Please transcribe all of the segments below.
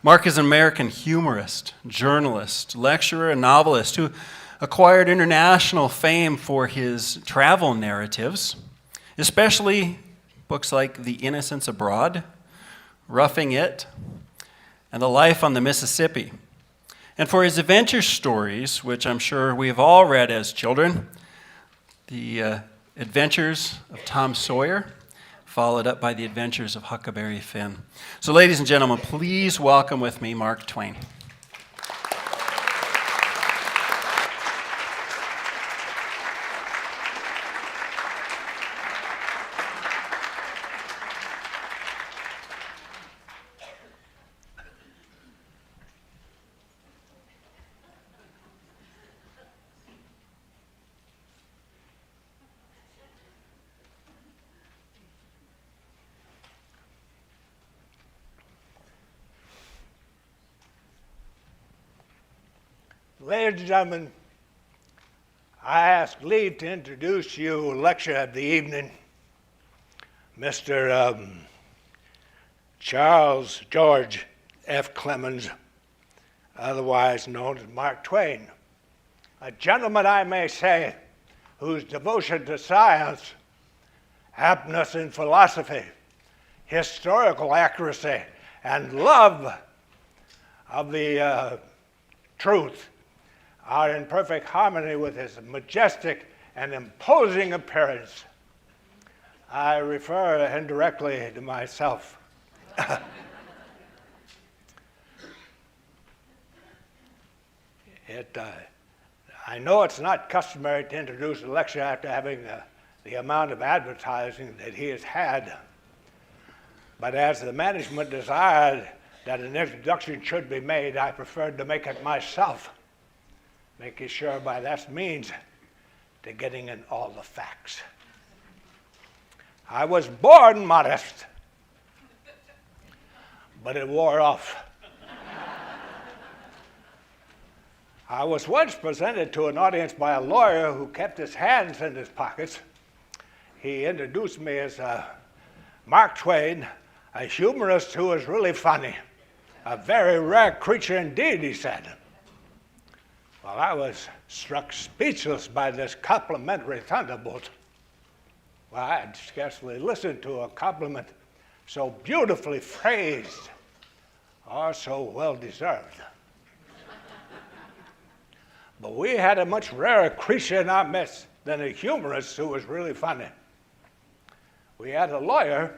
Mark is an American humorist, journalist, lecturer, and novelist who acquired international fame for his travel narratives, especially books like The Innocents Abroad, Roughing It, and The Life on the Mississippi. And for his adventure stories, which I'm sure we've all read as children, The Adventures of Tom Sawyer, followed up by The Adventures of Huckleberry Finn. So ladies and gentlemen, please welcome with me Mark Twain. Ladies and gentlemen, I ask leave to introduce you lecturer of the evening, Mr. Charles George F. Clemens, otherwise known as Mark Twain, a gentleman, I may say, whose devotion to science, aptness in philosophy, historical accuracy, and love of the truth are in perfect harmony with his majestic and imposing appearance. I refer indirectly to myself. I know it's not customary to introduce a lecturer after having the amount of advertising that he has had, but as the management desired that an introduction should be made, I preferred to make it myself, making sure by that means to getting in all the facts. I was born modest, but it wore off. I was once presented to an audience by a lawyer who kept his hands in his pockets. He introduced me as Mark Twain, a humorist who was really funny. A very rare creature indeed, he said. Well, I was struck speechless by this complimentary thunderbolt. Well, I had scarcely listened to a compliment so beautifully phrased or so well deserved. But we had a much rarer creature in our midst than a humorist who was really funny. We had a lawyer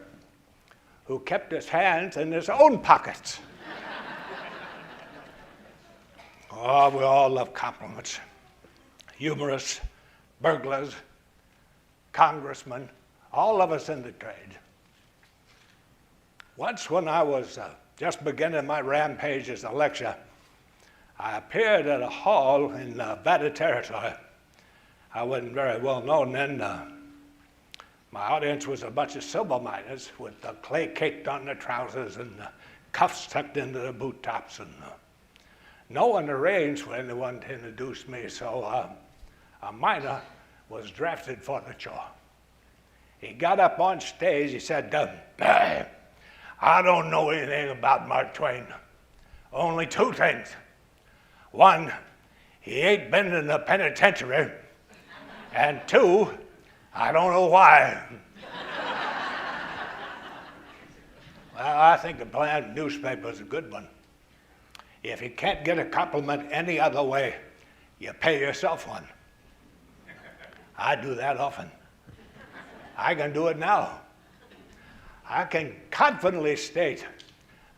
who kept his hands in his own pockets. Oh, we all love compliments. Humorists, burglars, congressmen, all of us in the trade. Once when I was just beginning my rampage as a lecturer, I appeared at a hall in Nevada Territory. I wasn't very well known then. My audience was a bunch of silver miners with clay caked on their trousers and cuffs tucked into their boot tops. And no one arranged for anyone to introduce me, so a miner was drafted for the chore. He got up on stage, he said, I don't know anything about Mark Twain. Only two things. One, he ain't been in the penitentiary. And two, I don't know why. Well, I think the Bland newspaper is a good one. If you can't get a compliment any other way, you pay yourself one. I do that often. I can do it now. I can confidently state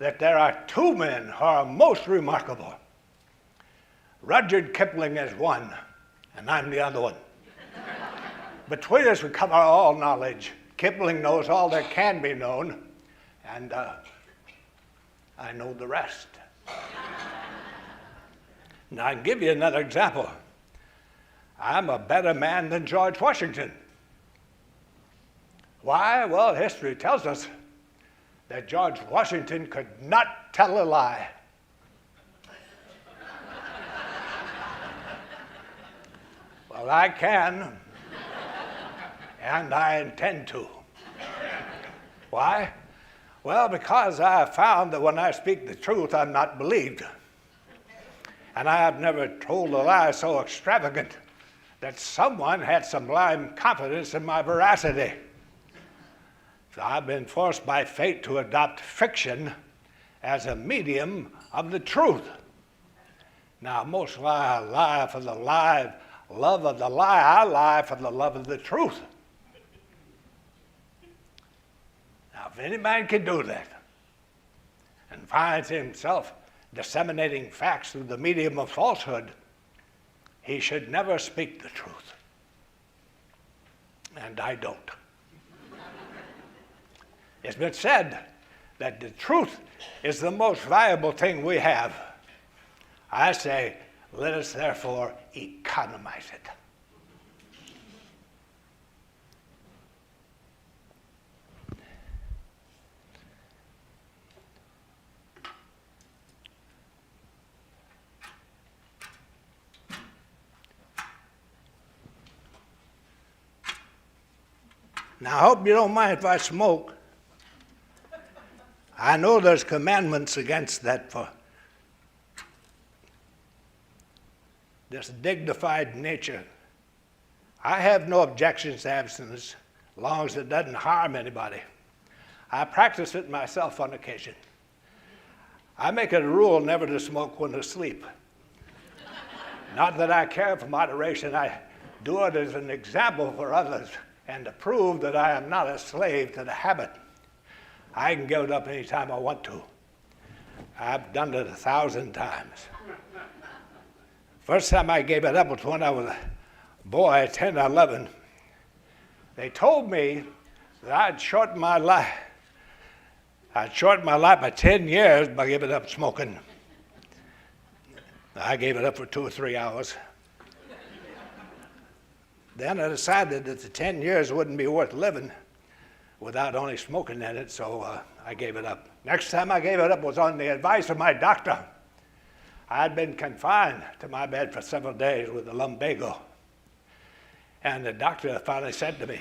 that there are two men who are most remarkable. Rudyard Kipling is one, and I'm the other one. Between us, we cover all knowledge. Kipling knows all that can be known, and I know the rest. Now, I can give you another example. I'm a better man than George Washington. Why? Well, history tells us that George Washington could not tell a lie. Well, I can, and I intend to. Why? Well, because I have found that when I speak the truth, I'm not believed. And I have never told a lie so extravagant that someone had some blind confidence in my veracity. So I've been forced by fate to adopt fiction as a medium of the truth. Now, most lie for the love of the lie. I lie for the love of the truth. Now, if any man can do that and finds himself disseminating facts through the medium of falsehood, he should never speak the truth. And I don't. It's been said that the truth is the most valuable thing we have. I say, let us therefore economize it. Now, I hope you don't mind if I smoke. I know there's commandments against that for this dignified nature. I have no objections to abstinence as long as it doesn't harm anybody. I practice it myself on occasion. I make it a rule never to smoke when asleep. Not that I care for moderation, I do it as an example for others and to prove that I am not a slave to the habit. I can give it up anytime I want to. I've done it 1,000 times. First time I gave it up was when I was a boy, 10 or 11. They told me that I'd shorten my life. I'd shorten my life by 10 years by giving up smoking. I gave it up for 2 or 3 hours. Then I decided that the 10 years wouldn't be worth living without only smoking in it, so I gave it up. Next time I gave it up was on the advice of my doctor. I had been confined to my bed for several days with a lumbago. And the doctor finally said to me,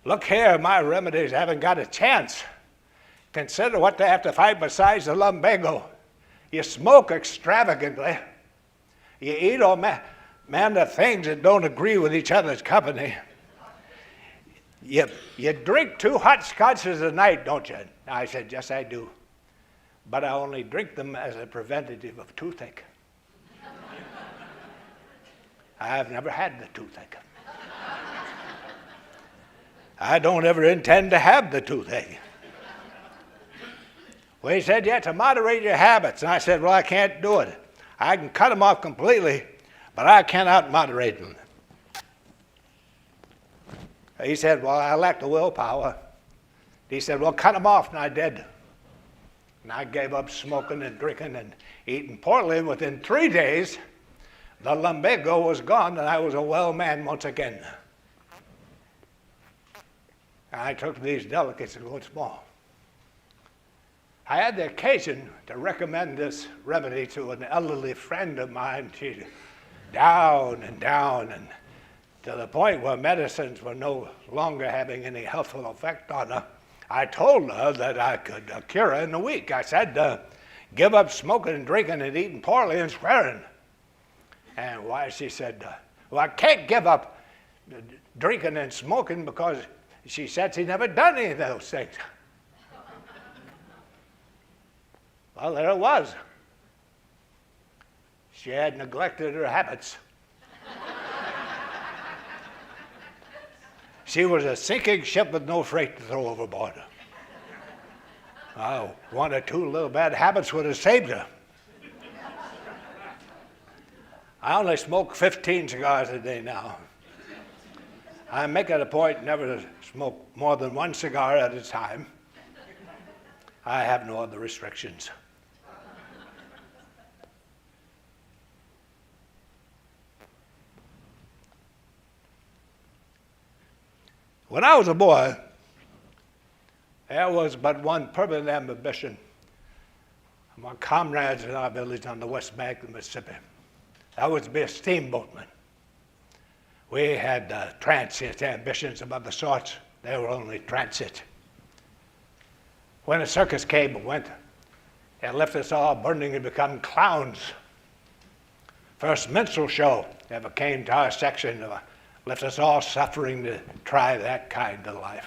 look here, my remedies haven't got a chance. Consider what they have to fight besides the lumbago. You smoke extravagantly. You eat all manner of things that don't agree with each other's company. You drink 2 hot scotches a night, don't you? I said, yes, I do. But I only drink them as a preventative of toothache. I've never had the toothache. I don't ever intend to have the toothache. Well, he said, you have to moderate your habits. And I said, well, I can't do it. I can cut them off completely, but I cannot moderate them. He said, well, I lack the willpower. He said, well, cut them off, and I did. And I gave up smoking and drinking and eating poorly. Within 3 days, the lumbago was gone, and I was a well man once again. And I took these delicacies once more. I had the occasion to recommend this remedy to an elderly friend of mine. She's down and down, and to the point where medicines were no longer having any healthful effect on her. I told her that I could cure her in a week. I said, give up smoking and drinking and eating poorly and swearing. And why, she said, well, I can't give up drinking and smoking because she said she'd never done any of those things. Well, there it was. She had neglected her habits. She was a sinking ship with no freight to throw overboard. 1 or 2 little bad habits would have saved her. I only smoke 15 cigars a day now. I make it a point never to smoke more than 1 cigar at a time. I have no other restrictions. When I was a boy, there was but one permanent ambition among comrades in our village on the west bank of the Mississippi. That was to be a steamboatman. We had transient ambitions of other sorts. They were only transient. When a circus came and went, it left us all burning and become clowns. First minstrel show ever came to our section left us all suffering to try that kind of life.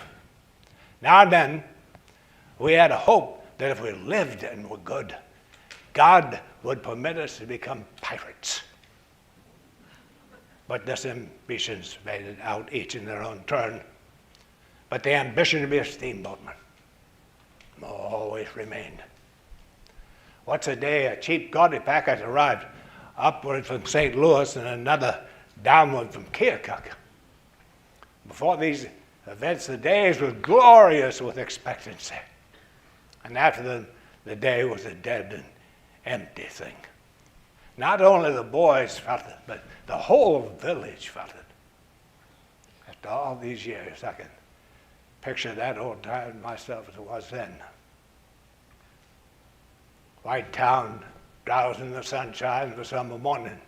Now and then, we had a hope that if we lived and were good, God would permit us to become pirates. But this ambitions faded out each in their own turn. But the ambition to be a steamboatman always remained. Once a day, a cheap gaudy packet arrived upward from St. Louis and another downward from Keokuk. Before these events, the days were glorious with expectancy. And after them, the day was a dead and empty thing. Not only the boys felt it, but the whole village felt it. After all these years, I can picture that old time myself as it was then. White town, drowsing in the sunshine of a summer morning.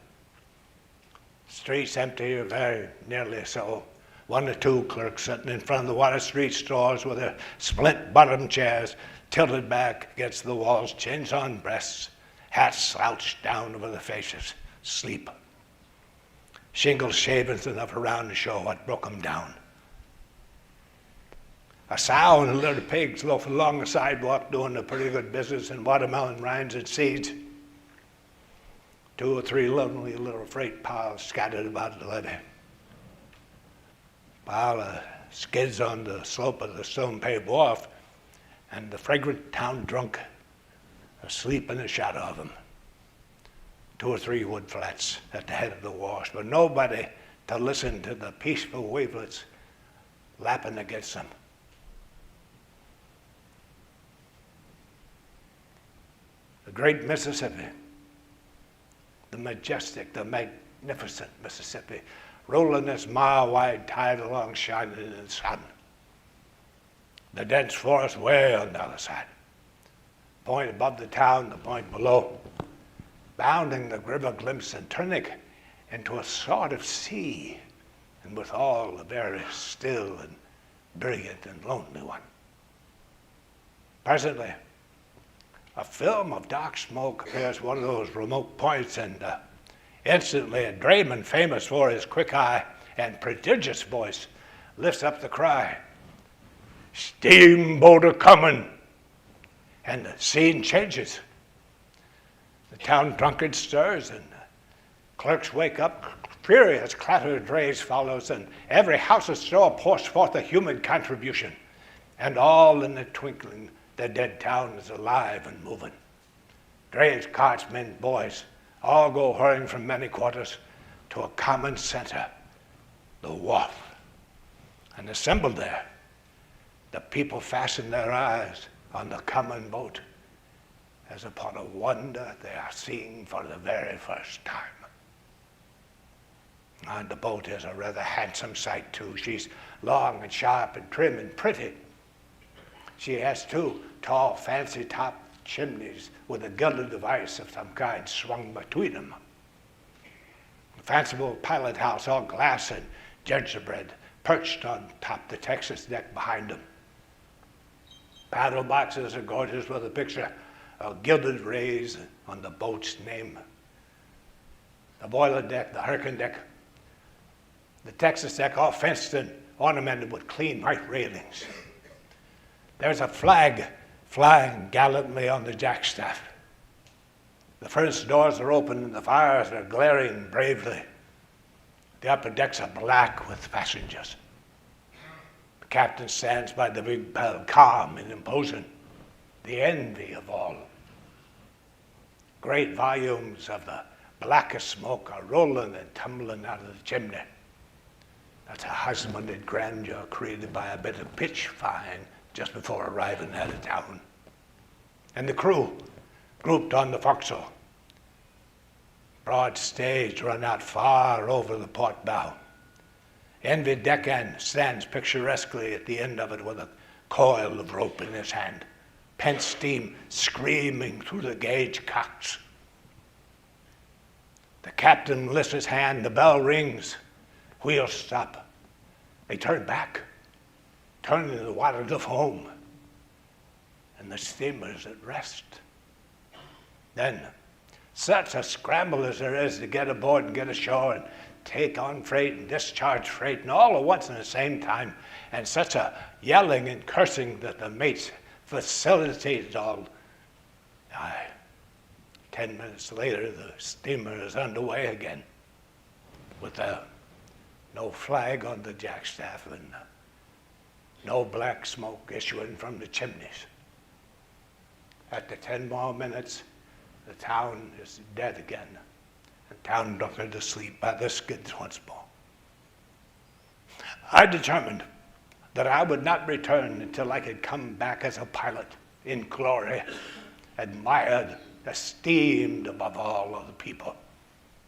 Streets empty, or very nearly so. One or two clerks sitting in front of the Water Street stores with their splint-bottomed chairs tilted back against the walls, chins on breasts, hats slouched down over their faces, sleep. Shingle shavings enough around to show what broke them down. A sow and a litter of pigs loafing along the sidewalk doing a pretty good business in watermelon rinds and seeds. 2 or 3 lonely little freight piles scattered about the levee. Pile of skids on the slope of the stone-paved wharf, and the fragrant town drunk asleep in the shadow of them. 2 or 3 wood flats at the head of the wash, but nobody to listen to the peaceful wavelets lapping against them. The great Mississippi, the majestic, the magnificent Mississippi, rolling this mile-wide tide along shining in the sun. The dense forest way on the other side. Point above the town, the point below, bounding the river glimpse and turning into a sort of sea, and with all a very still and brilliant and lonely one. Presently, a film of dark smoke appears one of those remote points, and instantly a drayman famous for his quick eye and prodigious voice lifts up the cry, "Steamboat a-comin'!" And the scene changes. The town drunkard stirs, and clerks wake up. Furious clatter of drays follows, and every house or store pours forth a human contribution. And all in the twinkling, the dead town is alive and moving. Drays, carts, men, boys, all go hurrying from many quarters to a common center, the wharf. And assembled there, the people fasten their eyes on the common boat as upon a wonder they are seeing for the very first time. And the boat is a rather handsome sight too. She's long and sharp and trim and pretty. She has 2 tall, fancy-topped chimneys with a gilded device of some kind swung between them. A fanciful pilot house, all glass and gingerbread, perched on top the Texas deck behind them. Paddle boxes are gorgeous with a picture of gilded rays on the boat's name. The boiler deck, the hurricane deck, the Texas deck, all fenced and ornamented with clean white railings. There's a flag flying gallantly on the jackstaff. The furnace doors are open and the fires are glaring bravely. The upper decks are black with passengers. The captain stands by the big bell, calm and imposing, the envy of all. Great volumes of the blackest smoke are rolling and tumbling out of the chimney. That's a husbanded grandeur created by a bit of pitch fine just before arriving out of town. And the crew grouped on the forecastle. Broad stage run out far over the port bow. Envy deckhand stands picturesquely at the end of it with a coil of rope in his hand. Pent steam screaming through the gauge cocks. The captain lifts his hand, the bell rings, wheels stop. They turn back, turning the water to foam. and the steamer's at rest. Then, such a scramble as there is to get aboard and get ashore and take on freight and discharge freight and all at once at the same time, and such a yelling and cursing that the mates facilitate it all. 10 minutes later, the steamer is underway again with no flag on the jackstaff and no black smoke issuing from the chimneys. After 10 more minutes, the town is dead again, and town drunken to sleep by the skids once more. I determined that I would not return until I could come back as a pilot in glory, admired, esteemed above all other people.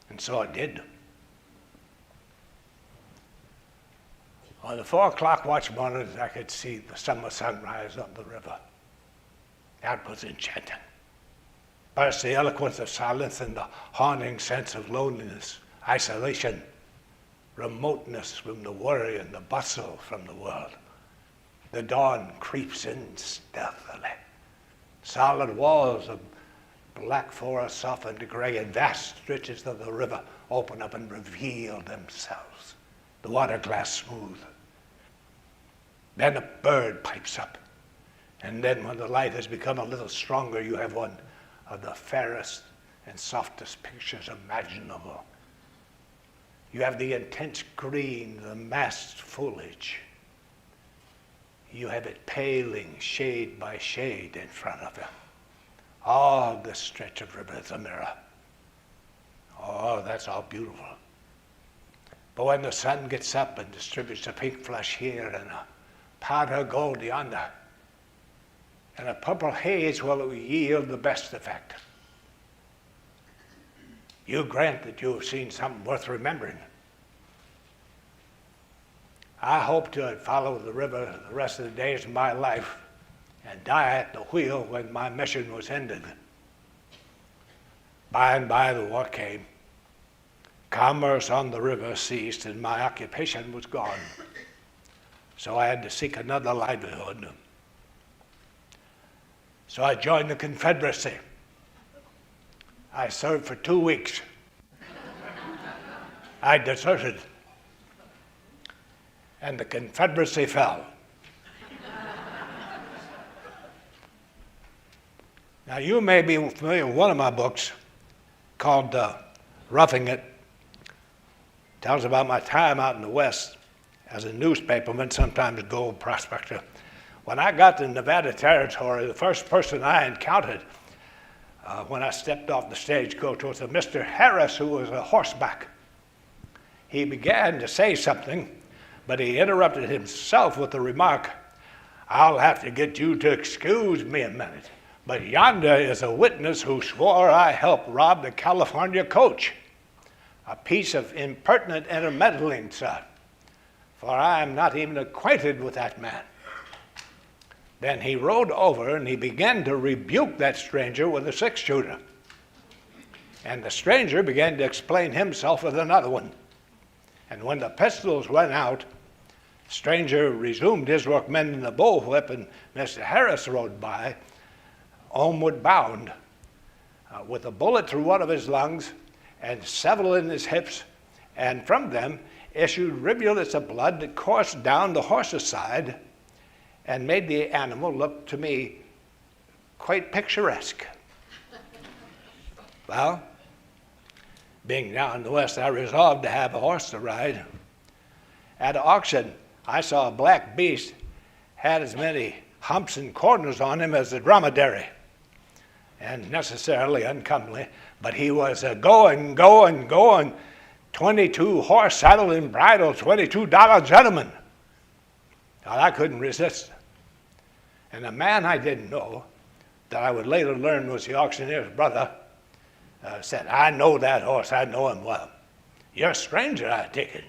And so I did. On the 4 o'clock watch mornings, I could see the summer sunrise on the river. That was enchanting. First, the eloquence of silence and the haunting sense of loneliness, isolation, remoteness from the worry and the bustle from the world. The dawn creeps in stealthily. Solid walls of black forest soften to gray, and vast stretches of the river open up and reveal themselves, the water glass smooth. Then a bird pipes up, and then when the light has become a little stronger, you have one of the fairest and softest pictures imaginable. You have the intense green, the massed foliage. You have it paling shade by shade in front of you. All this stretch of river is a mirror. Oh, that's all beautiful. But when the sun gets up and distributes a pink flush here and a powder gold yonder, and a purple haze will yield the best effect. You grant that you have seen something worth remembering. I hope to follow the river the rest of the days of my life and die at the wheel when my mission was ended. By and by the war came. Commerce on the river ceased and my occupation was gone. So I had to seek another livelihood. So I joined the Confederacy. I served for 2 weeks. I deserted. And the Confederacy fell. Now you may be familiar with one of my books called Roughing It. Tells about my time out in the West as a newspaperman, sometimes gold prospector. When I got to Nevada Territory, the first person I encountered when I stepped off the stagecoach was a Mr. Harris, who was a horseback. He began to say something, but he interrupted himself with the remark, "I'll have to get you to excuse me a minute, but yonder is a witness who swore I helped rob the California coach. A piece of impertinent intermeddling, sir, for I am not even acquainted with that man." Then he rode over and he began to rebuke that stranger with a 6-shooter. And the stranger began to explain himself with another one. And when the pistols went out, the stranger resumed his work mending the bullwhip, and Mr. Harris rode by, homeward bound, with a bullet through one of his lungs and several in his hips, and from them issued rivulets of blood that coursed down the horse's side and made the animal look to me quite picturesque. Well, being now in the West, I resolved to have a horse to ride. At an auction, I saw a black beast, had as many humps and corners on him as a dromedary, and necessarily uncomely, but he was a going, 22 horse, saddle and bridle, $22 gentleman. Now, I couldn't resist. And a man I didn't know, that I would later learn was the auctioneer's brother, said, "I know that horse, I know him well. You're a stranger, I take it.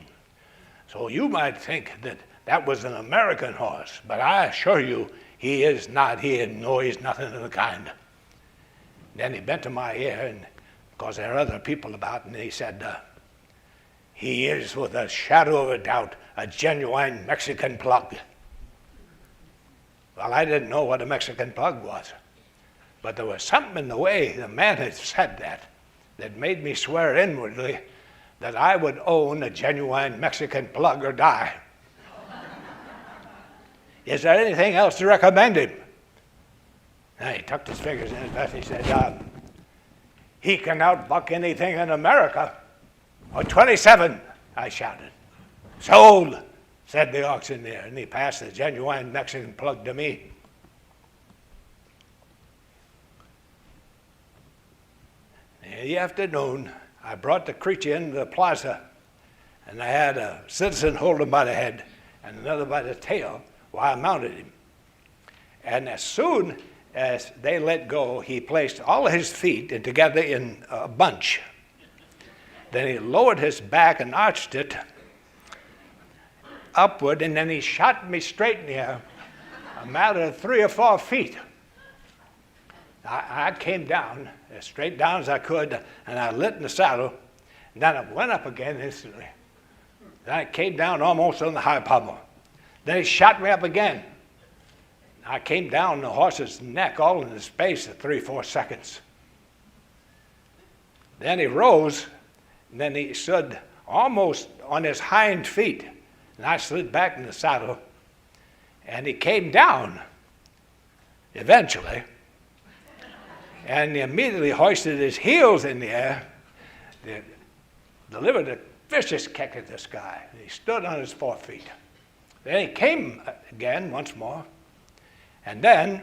So you might think that that was an American horse, but I assure you he is not. He's nothing of the kind." Then he bent to my ear, and because there are other people about, and he said, "He is, with a shadow of a doubt, a genuine Mexican plug." Well, I didn't know what a Mexican plug was, but there was something in the way the man had said that made me swear inwardly that I would own a genuine Mexican plug or die. Is there anything else to recommend him? And he tucked his fingers in his vest. He said, he can outbuck anything in America. Oh, 27, I shouted. Sold, said the auctioneer, and he passed the genuine Mexican plug to me. In the afternoon, I brought the creature into the plaza, and I had a citizen hold him by the head and another by the tail while I mounted him. And as soon as they let go, he placed all his feet together in a bunch. Then he lowered his back and arched it upward, and then he shot me straight in the air, a matter of 3 or 4 feet. I came down, as straight down as I could, and I lit in the saddle, and then I went up again instantly. Then I came down almost on the high pommel. Then he shot me up again. I came down the horse's neck all in the space of 3 or 4 seconds. Then he rose, and then he stood almost on his hind feet, and I slid back in the saddle, and he came down eventually, and he immediately hoisted his heels in the air, delivered a vicious kick at the sky. He stood on his 4 feet. Then he came again once more, and then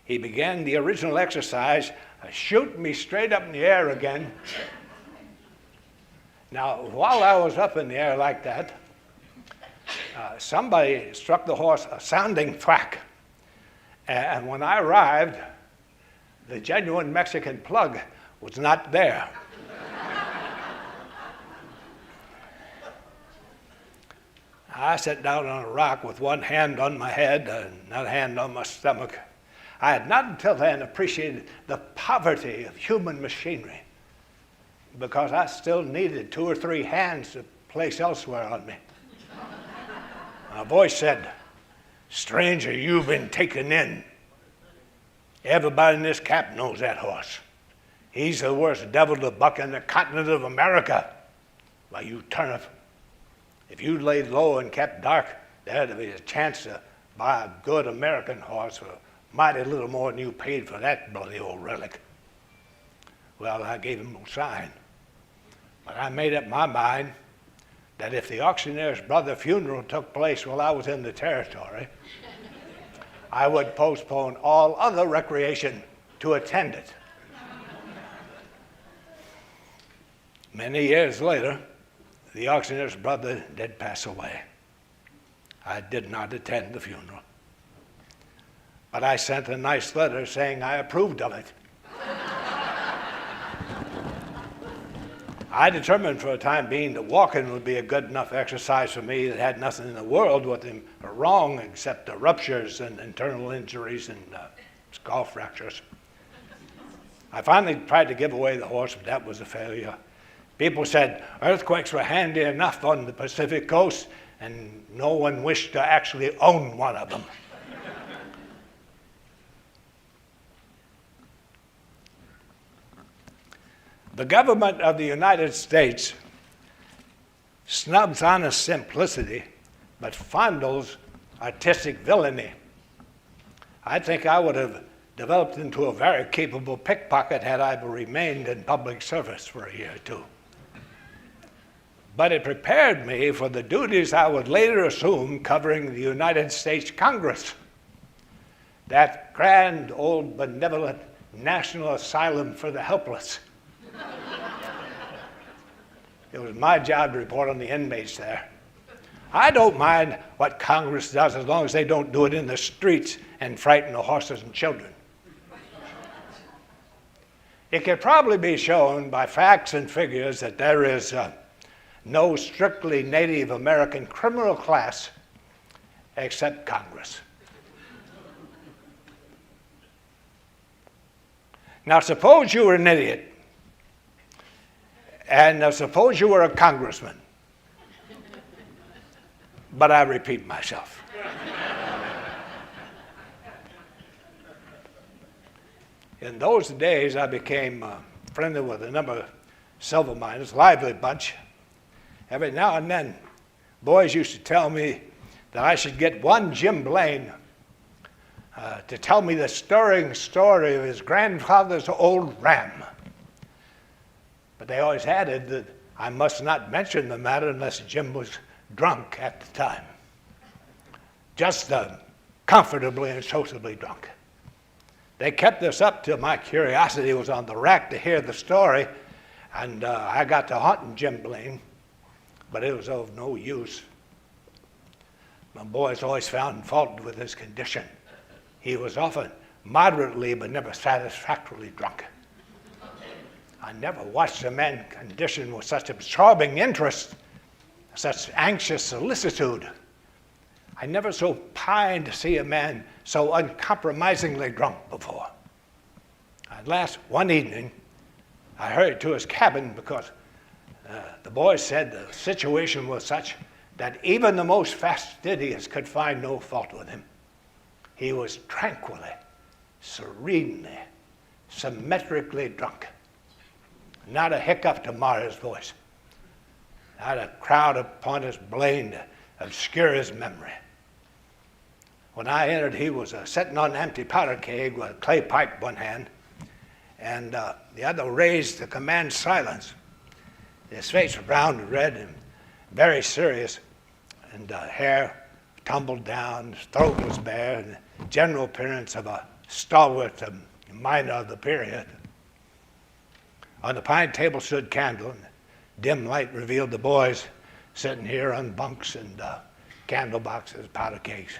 he began the original exercise of shooting me straight up in the air again. Now, while I was up in the air like that, somebody struck the horse a sounding thwack. And when I arrived, the genuine Mexican plug was not there. I sat down on a rock with one hand on my head and another hand on my stomach. I had not until then appreciated the poverty of human machinery, because I still needed 2 or 3 hands to place elsewhere on me. A voice said, "Stranger, you've been taken in. Everybody in this camp knows that horse. He's the worst devil to buck in the continent of America. Why, you turnip, if you laid low and kept dark, there'd be a chance to buy a good American horse for mighty little more than you paid for that bloody old relic." Well, I gave him no sign. But I made up my mind that if the auctioneer's brother funeral took place while I was in the territory, I would postpone all other recreation to attend it. Many years later, the auctioneer's brother did pass away. I did not attend the funeral, but I sent a nice letter saying I approved of it. I determined for a time being that walking would be a good enough exercise for me that had nothing in the world with him wrong except the ruptures and internal injuries and skull fractures. I finally tried to give away the horse, but that was a failure. People said earthquakes were handy enough on the Pacific coast, and no one wished to actually own one of them. The government of the United States snubs honest simplicity, but fondles artistic villainy. I think I would have developed into a very capable pickpocket had I remained in public service for a year or two. But it prepared me for the duties I would later assume covering the United States Congress, that grand old benevolent national asylum for the helpless. It was my job to report on the inmates there. I don't mind what Congress does as long as they don't do it in the streets and frighten the horses and children. It can probably be shown by facts and figures that there is no strictly Native American criminal class except Congress. Now, suppose you were an idiot, and suppose you were a congressman. But I repeat myself. In those days, I became friendly with a number of silver miners, lively bunch. Every now and then, boys used to tell me that I should get one Jim Blaine to tell me the stirring story of his grandfather's old ram. But they always added that I must not mention the matter unless Jim was drunk at the time. Just comfortably and sociably drunk. They kept this up till my curiosity was on the rack to hear the story, and I got to haunting Jim Blaine, but it was of no use. My boys always found fault with his condition. He was often moderately but never satisfactorily drunk. I never watched a man conditioned with such absorbing interest, such anxious solicitude. I never so pined to see a man so uncompromisingly drunk before. At last, one evening, I hurried to his cabin because the boys said the situation was such that even the most fastidious could find no fault with him. He was tranquilly, serenely, symmetrically drunk. Not a hiccup to mar his voice. Not a crowd upon his Blaine to obscure his memory. When I entered, he was sitting on an empty powder keg with a clay pipe one hand, and the other raised to command silence. His face was round and red and very serious, and hair tumbled down, his throat was bare, and the general appearance of a stalwart miner of the period. On the pine table stood a candle, and dim light revealed the boys sitting here on bunks and candle boxes, powder kegs.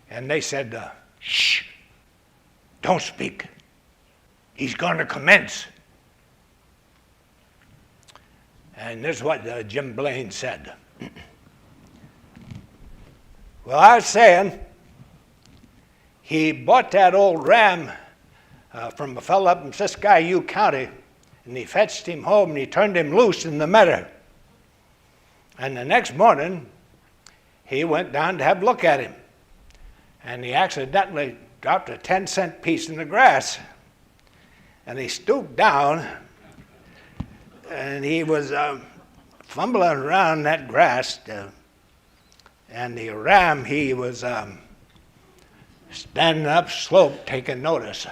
And they said, "Shh, don't speak. He's going to commence." And this is what Jim Blaine said. "Well, I was saying, he bought that old ram from a fellow up in Siskiyou County, and he fetched him home and he turned him loose in the meadow. And the next morning, he went down to have a look at him, and he accidentally dropped a 10-cent piece in the grass. And he stooped down, and he was fumbling around that grass, and the ram, he was standing up slope taking notice.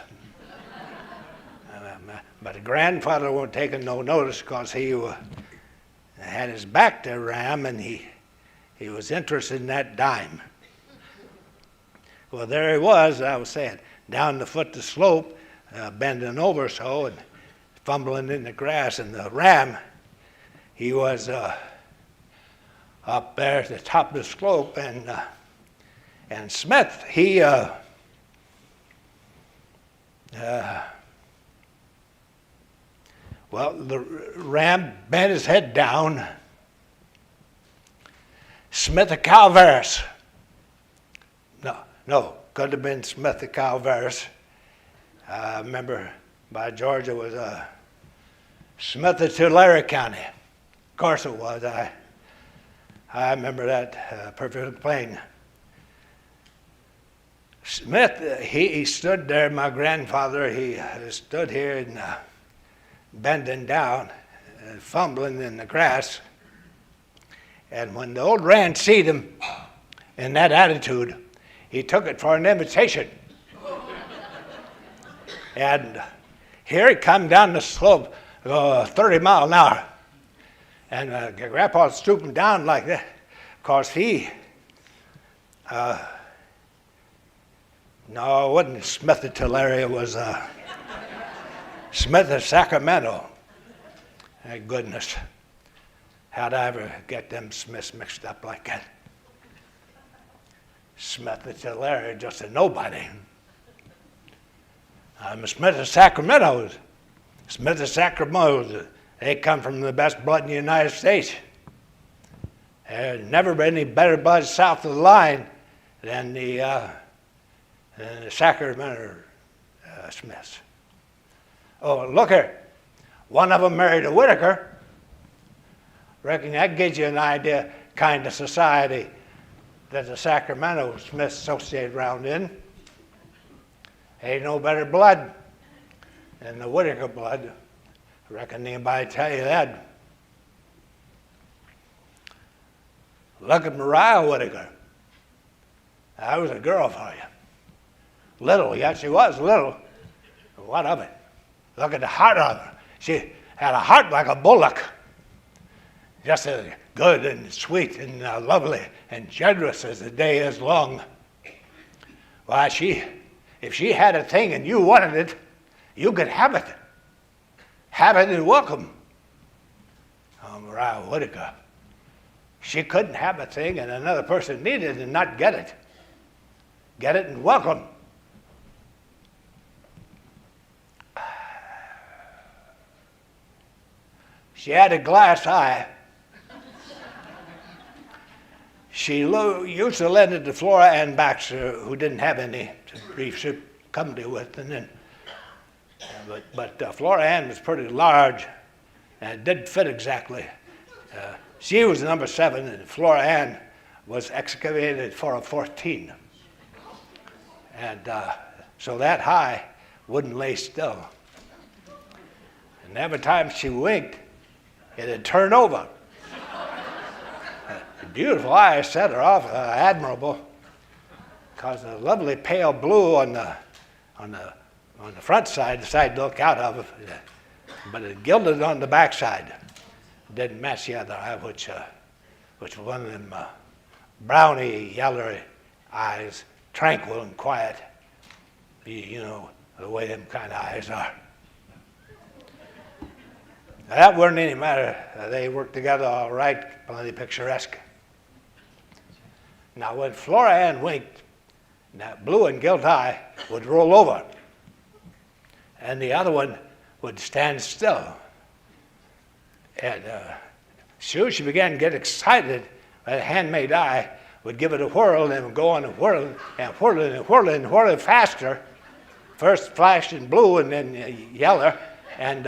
But the grandfather wasn't taking no notice because he had his back to ram, and he was interested in that dime. Well, there he was, I was saying, down the foot to slope, bending over so and fumbling in the grass, and the ram, he was up there at the top of the slope, and Smith, he well, the ram bent his head down. Smith of Calveras. No, could have been Smith of Calveras. I remember by Georgia was Smith of Tulare County. Of course it was. I remember that perfectly plain. Smith, he stood there, my grandfather, he stood here and bending down, fumbling in the grass. And when the old ram seen him in that attitude, he took it for an invitation. And here he come down the slope, 30 miles an hour. And Grandpa was stooping down like that, because he, no, it wasn't Smith of Tulare, it was Smith of Sacramento. Thank goodness. How'd I ever get them Smiths mixed up like that? Smith of Tulare, just a nobody. I'm a Smith of Sacramento. Smith of Sacramento, they come from the best blood in the United States. There's never been any better blood south of the line than the Sacramento Smiths. Oh, look here. One of them married a Whitaker. Reckon that gives you an idea kind of society that the Sacramento Smiths associated around in. Ain't no better blood than the Whitaker blood. I reckon anybody tell you that. Look at Mariah Whitaker. That was a girl for you. Little, yes, she was little. But what of it? Look at the heart of her. She had a heart like a bullock. Just as good and sweet and lovely and generous as the day is long. Why, if she had a thing and you wanted it, you could have it. Have it and welcome. Oh, Mariah Whitaker. She couldn't have a thing and another person needed it and not get it. Get it and welcome. She had a glass eye. She used to lend it to Flora Ann Baxter, who didn't have any to brief company with. And then, but Flora Ann was pretty large, and it didn't fit exactly. She was number 7, and Flora Ann was excavated for a 14. And so that high wouldn't lay still. And every time she winked, it'd turn over. Beautiful eyes set her off, admirable, because the lovely pale blue on the front side, the side to look out of, but it gilded on the back side. Didn't match the other eye, which was one of them browny, yellowy eyes, tranquil and quiet. You know the way them kind of eyes are. Now, that wasn't any matter. They worked together all right, plenty picturesque. Now, when Flora Ann winked, that blue and gilt eye would roll over, and the other one would stand still. And soon she began to get excited. That handmade eye would give it a whirl, and would go on and whirling and whirling and whirling and whirling faster. First flashing blue and then yellow, and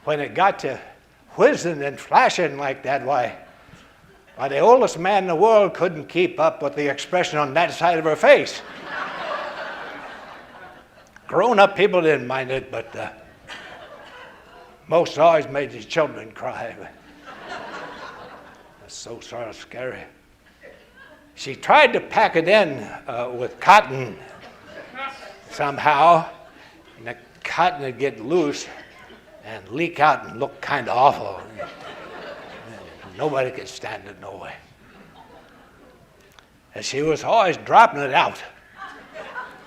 when it got to whizzing and flashing like that, why, the oldest man in the world couldn't keep up with the expression on that side of her face. Grown-up people didn't mind it, but most always made the children cry. That's so sort of scary. She tried to pack it in with cotton somehow, and the cotton would get loose and leak out and look kind of awful. Nobody could stand it no way. And she was always dropping it out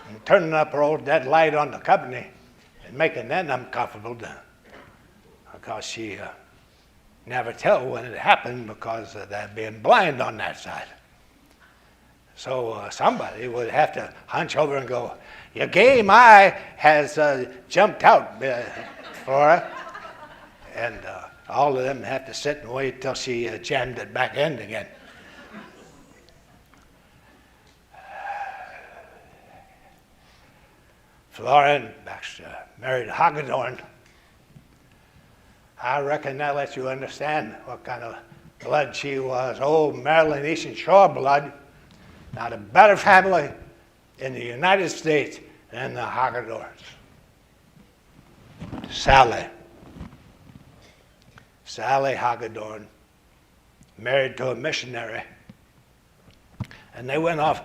and turning up her old dead light on the company and making them uncomfortable because she never tell when it happened because of that being blind on that side. So somebody would have to hunch over and go, "Your game eye has jumped out, Flora." And all of them have to sit and wait till she jammed it back in again. Flora Ann Baxter married Hagedorn. I reckon that lets you understand what kind of blood she was. Old Maryland Eastern Shore blood. Not a better family in the United States than the Hagedorns. Sally Hagedorn, married to a missionary. And they went off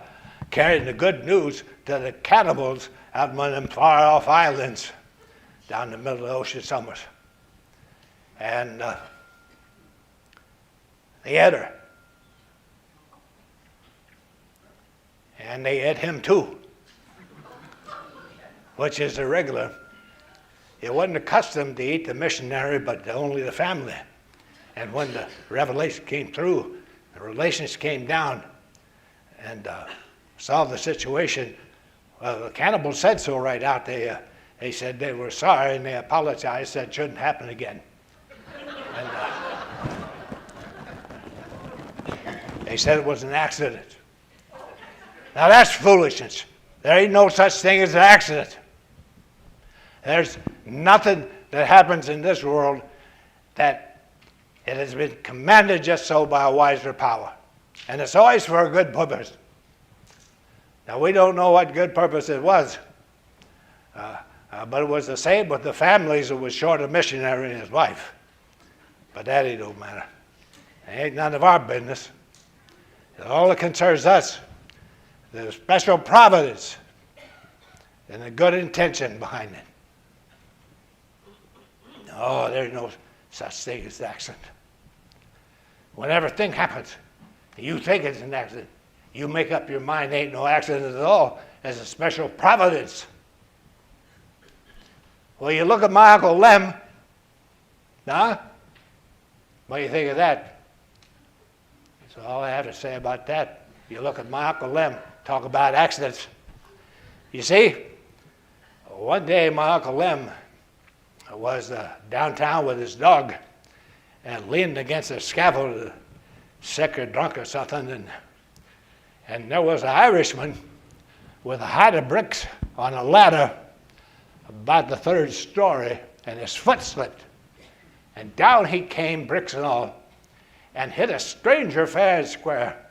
carrying the good news to the cannibals out on one of them far-off islands down in the middle of the ocean somewhere. And they ate her. And they ate him too, which is irregular. It wasn't a custom to eat the missionary, but only the family. And when the revelation came through, the relations came down and saw the situation. Well, the cannibals said so right out. They said they were sorry and they apologized, said it shouldn't happen again. And they said it was an accident. Now that's foolishness. There ain't no such thing as an accident. There's nothing that happens in this world that it has been commanded just so by a wiser power. And it's always for a good purpose. Now we don't know what good purpose it was, But it was the same with the families that was short a missionary and his wife. But that ain't no matter. It ain't none of our business. All that concerns us, the special providence and the good intention behind it. No, there's no such thing as accident. Whenever a thing happens, you think it's an accident. You make up your mind ain't no accident at all. There's a special providence. Well, you look at my Uncle Lem, huh? What do you think of that? That's all I have to say about that. You look at my Uncle Lem, talk about accidents. You see, one day my Uncle Lem was downtown with his dog and leaned against a scaffold, sick or drunk or something, and there was an Irishman with a hide of bricks on a ladder about the third story, and his foot slipped. And down he came, bricks and all, and hit a stranger fair and square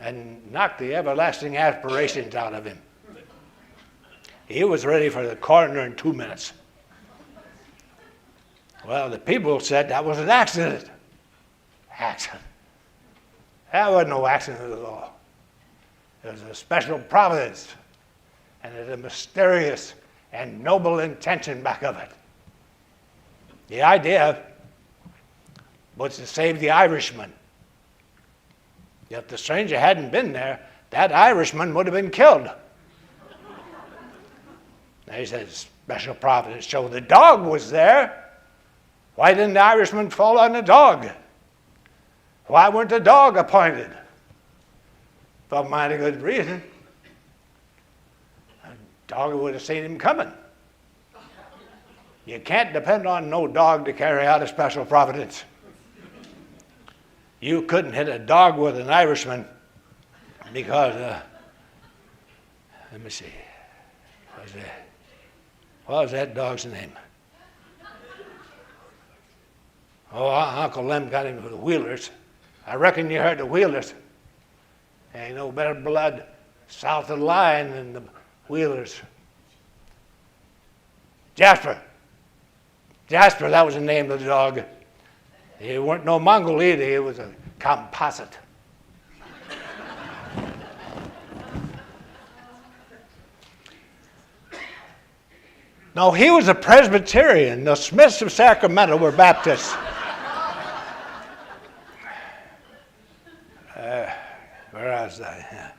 and knocked the everlasting aspirations out of him. He was ready for the coroner in 2 minutes. Well, the people said that was an accident. Accident. That wasn't no accident at all. It was a special providence, and there's a mysterious and noble intention back of it. The idea was to save the Irishman. If the stranger hadn't been there, that Irishman would have been killed. They said special providence. So the dog was there. Why didn't the Irishman fall on the dog? Why weren't the dog appointed? For mighty good reason. The dog would have seen him coming. You can't depend on no dog to carry out a special providence. You couldn't hit a dog with an Irishman because, let me see, what was that dog's name? Oh, Uncle Lem got him with the Wheelers. I reckon you heard the Wheelers. Ain't no better blood south of the line than the Wheelers. Jasper. Jasper, that was the name of the dog. He weren't no Mongol either. He was a composite. No, he was a Presbyterian. The Smiths of Sacramento were Baptists. Where was I?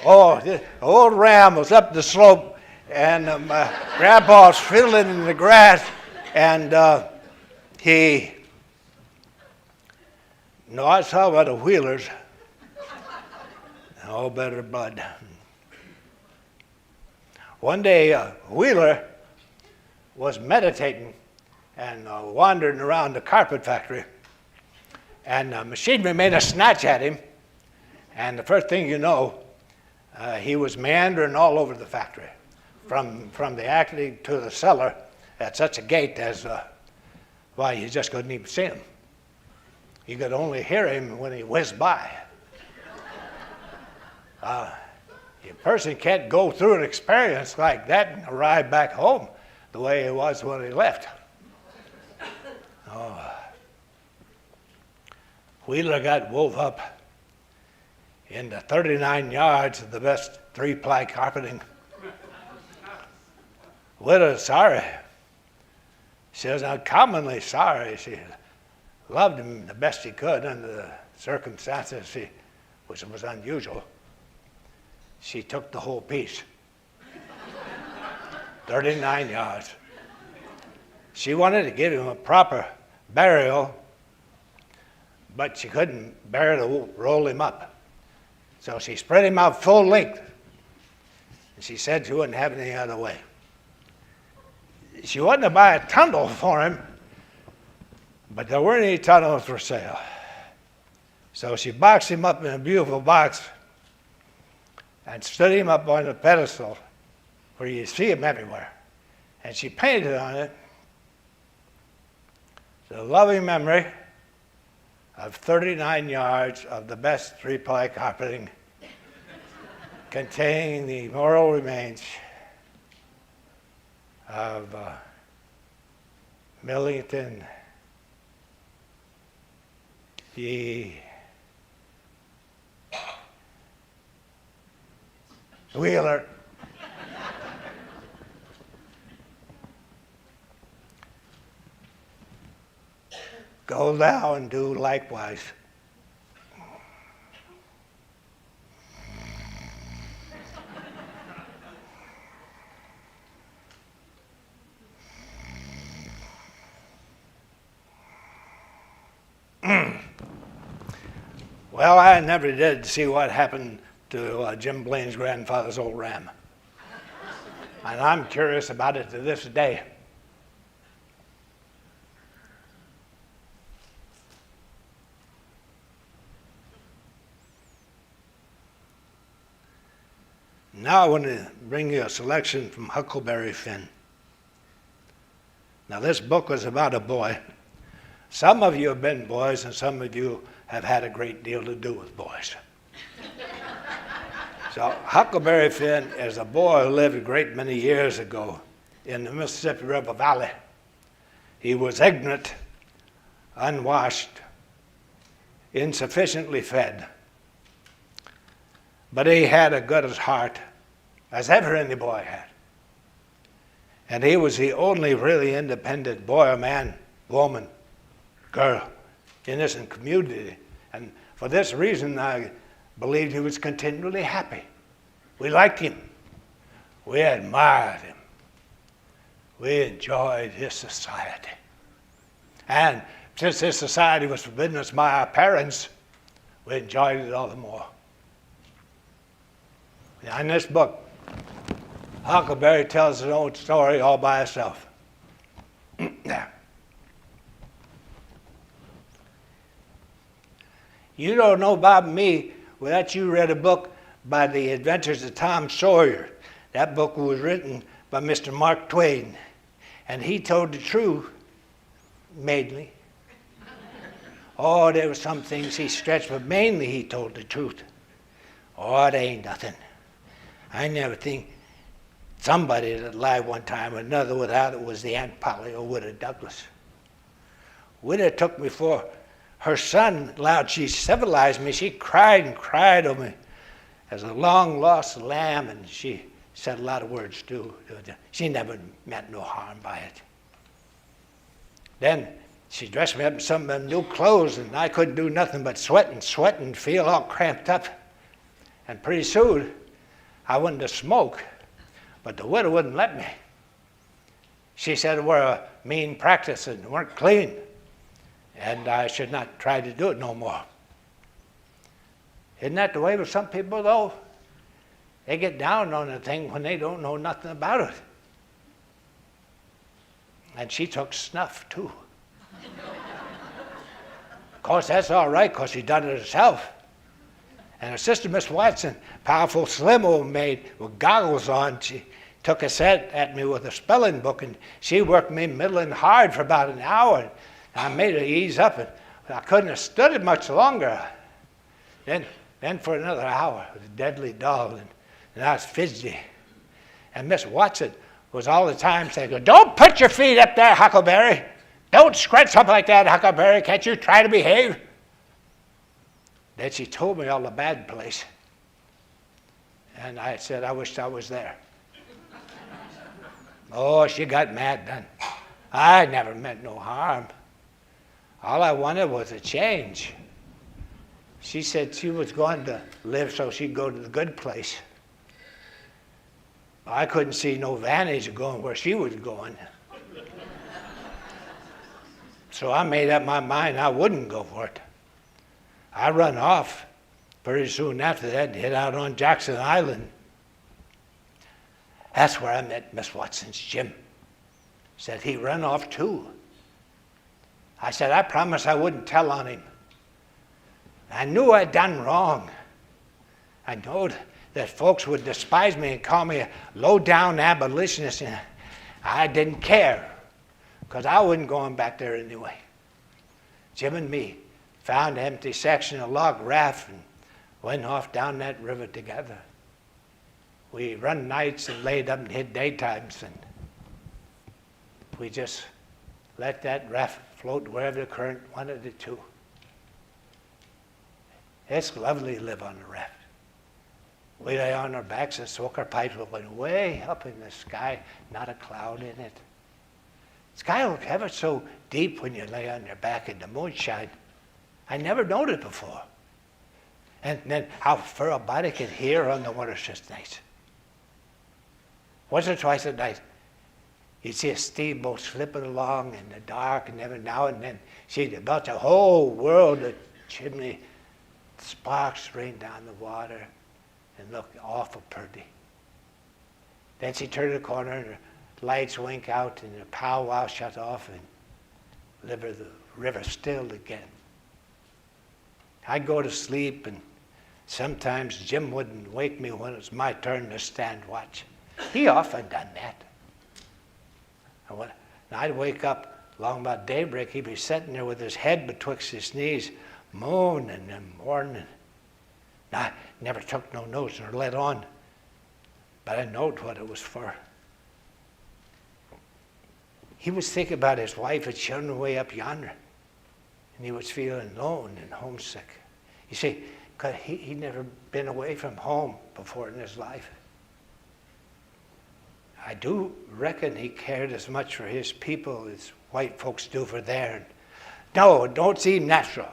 Oh, the old ram was up the slope, and my grandpa was fiddling in the grass, and no, I saw about the Wheelers. No better blood. One day, Wheeler was meditating and wandering around the carpet factory, and the machinery made a snatch at him, and the first thing you know, he was meandering all over the factory, from the attic to the cellar at such a gait as, well, you just couldn't even see him. You could only hear him when he whizzed by. A person can't go through an experience like that and arrive back home the way he was when he left. Oh. Wheeler got wove up into 39 yards of the best 3-ply carpeting. Widow sorry. She was uncommonly sorry. She loved him the best she could under the circumstances, which was unusual. She took the whole piece. 39 yards. She wanted to give him a proper burial, but she couldn't bear to roll him up. So she spread him out full length. And she said she wouldn't have it any other way. She wanted to buy a tunnel for him, but there weren't any tunnels for sale. So she boxed him up in a beautiful box and stood him up on a pedestal where you see him everywhere. And she painted on it the loving memory of 39 yards of the best 3-ply carpeting containing the moral remains of Millington, Wheeler, go thou and do likewise. Well, I never did see what happened to Jim Blaine's grandfather's old ram. And I'm curious about it to this day. Now I want to bring you a selection from Huckleberry Finn. Now this book was about a boy. Some of you have been boys and some of you have had a great deal to do with boys. So Huckleberry Finn is a boy who lived a great many years ago in the Mississippi River Valley. He was ignorant, unwashed, insufficiently fed. But he had a good heart as ever any boy had. And he was the only really independent boy or man, woman, girl in this community. And for this reason, I believed he was continually happy. We liked him. We admired him. We enjoyed his society. And since this society was forbidden us by our parents, we enjoyed it all the more. Now, in this book, Huckleberry tells his own story all by himself. Now, you don't know about me without you read a book by the Adventures of Tom Sawyer. That book was written by Mr. Mark Twain, and he told the truth, mainly. Oh, there were some things he stretched, but mainly he told the truth. Oh, it ain't nothing. I never think somebody that lied one time or another without it was the Aunt Polly or Widow Douglas. Widow took me for her son allowed. She civilized me. She cried and cried over me as a long-lost lamb, and she said a lot of words too. She never meant no harm by it. Then she dressed me up in some of them new clothes, and I couldn't do nothing but sweat and feel all cramped up. And pretty soon, I wanted to smoke, but the widow wouldn't let me. She said it were a mean practice and weren't clean, and I should not try to do it no more. Isn't that the way with some people, though? They get down on a thing when they don't know nothing about it. And she took snuff, too. Of course, that's all right, because she done it herself. And her sister, Miss Watson, powerful slim old maid with goggles on, she took a set at me with a spelling book, and she worked me middling hard for about an hour. And I made her ease up, and I couldn't have stood it much longer. Then for another hour, it was deadly dull, and I was fidgety. And Miss Watson was all the time saying, "Don't put your feet up there, Huckleberry. Don't scratch up like that, Huckleberry. Can't you try to behave?" Then she told me all the bad place. And I said, I wished I was there. Oh, she got mad then. I never meant no harm. All I wanted was a change. She said she was going to live so she'd go to the good place. I couldn't see no advantage of going where she was going. So I made up my mind I wouldn't go for it. I run off pretty soon after that and hit out on Jackson Island. That's where I met Miss Watson's Jim. Said he run off too. I said, I promised I wouldn't tell on him. I knew I'd done wrong. I knowed that folks would despise me and call me a low-down abolitionist, and I didn't care, because I wasn't going back there anyway. Jim and me found an empty section of log raft and went off down that river together. We run nights and laid up and hid daytimes, and we just let that raft float wherever the current wanted it to. It's lovely to live on a raft. We lay on our backs and smoke our pipes going way up in the sky, not a cloud in it. The sky looks ever so deep when you lay on your back in the moonshine. I never noted before. And then how far a body can hear on the water's just nice. Once or twice a night, you'd see a steamboat slipping along in the dark, and every now and then she'd about the whole world of chimney sparks rain down the water and look awful pretty. Then she'd turn the corner and her lights wink out and the powwow shut off and the river stilled again. I'd go to sleep, and sometimes Jim wouldn't wake me when it was my turn to stand watch. He often done that. And I'd wake up long about daybreak, he'd be sitting there with his head betwixt his knees, moaning and mourning. I never took no notes or let on, but I knowed what it was for. He was thinking about his wife and children way up yonder, and he was feeling alone and homesick. You see, because he'd never been away from home before in his life. I do reckon he cared as much for his people as white folks do for theirs. No, it don't seem natural,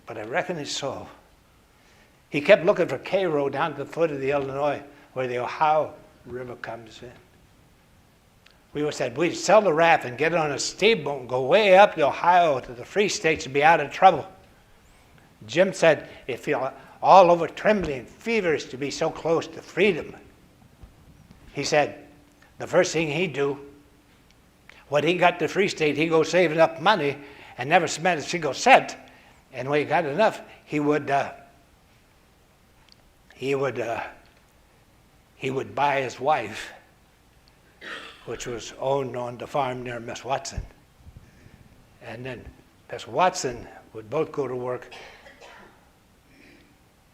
but I reckon it's so. He kept looking for Cairo down to the foot of the Illinois, where the Ohio River comes in. We said we'd sell the raft and get on a steamboat and go way up the Ohio to the Free States and be out of trouble. Jim said he'd feel all over trembling, feverish to be so close to freedom. He said the first thing he'd do, when he got to Free State, he'd go saving up money and never spent a single cent. And when he got enough, he would buy his wife, which was owned on the farm near Miss Watson. And then Miss Watson would both go to work,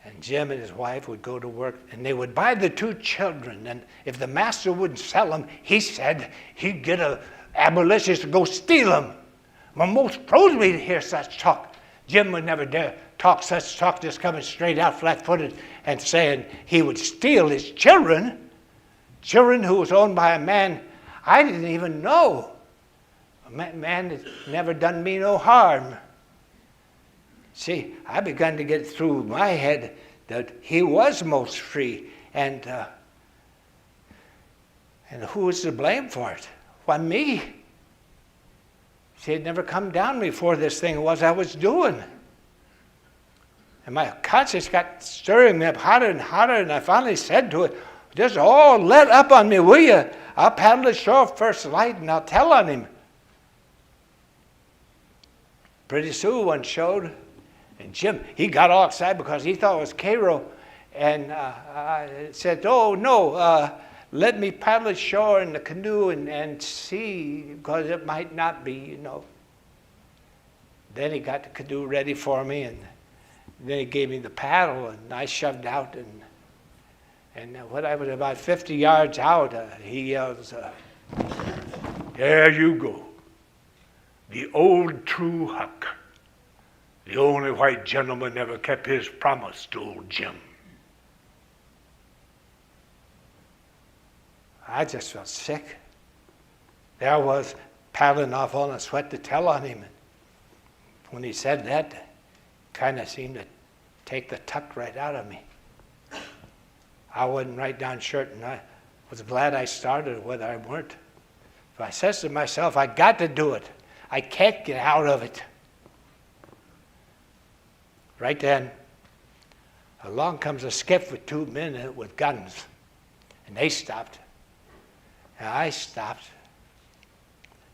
and Jim and his wife would go to work, and they would buy the two children. And if the master wouldn't sell them, he said he'd get an abolitionist to go steal them. Well, most froze me to hear such talk. Jim would never dare talk such talk, just coming straight out flat-footed and saying he would steal his children who was owned by a man I didn't even know, a man that never done me no harm. See, I begun to get through my head that he was most free, and who was to blame for it? Why, me. See, it never come down before this thing was I was doing. And my conscience got stirring me up hotter and hotter, and I finally said to it, just all let up on me, will you? I'll paddle ashore first light and I'll tell on him. Pretty soon one showed, and Jim, he got all excited because he thought it was Cairo, and I said, oh no, let me paddle ashore in the canoe and see, because it might not be, you know. Then he got the canoe ready for me, and then he gave me the paddle, and I shoved out, and when I was about 50 yards out, he yells, there you go, the old true Huck. The only white gentleman ever kept his promise to old Jim. I just felt sick. There I was, paddling off all in a sweat to tell on him. When he said that, kind of seemed to take the tuck right out of me. I wasn't right down short, and I was glad I started whether I weren't. But I says to myself, I got to do it. I can't get out of it. Right then, along comes a skiff with two men in it with guns. And they stopped. And I stopped.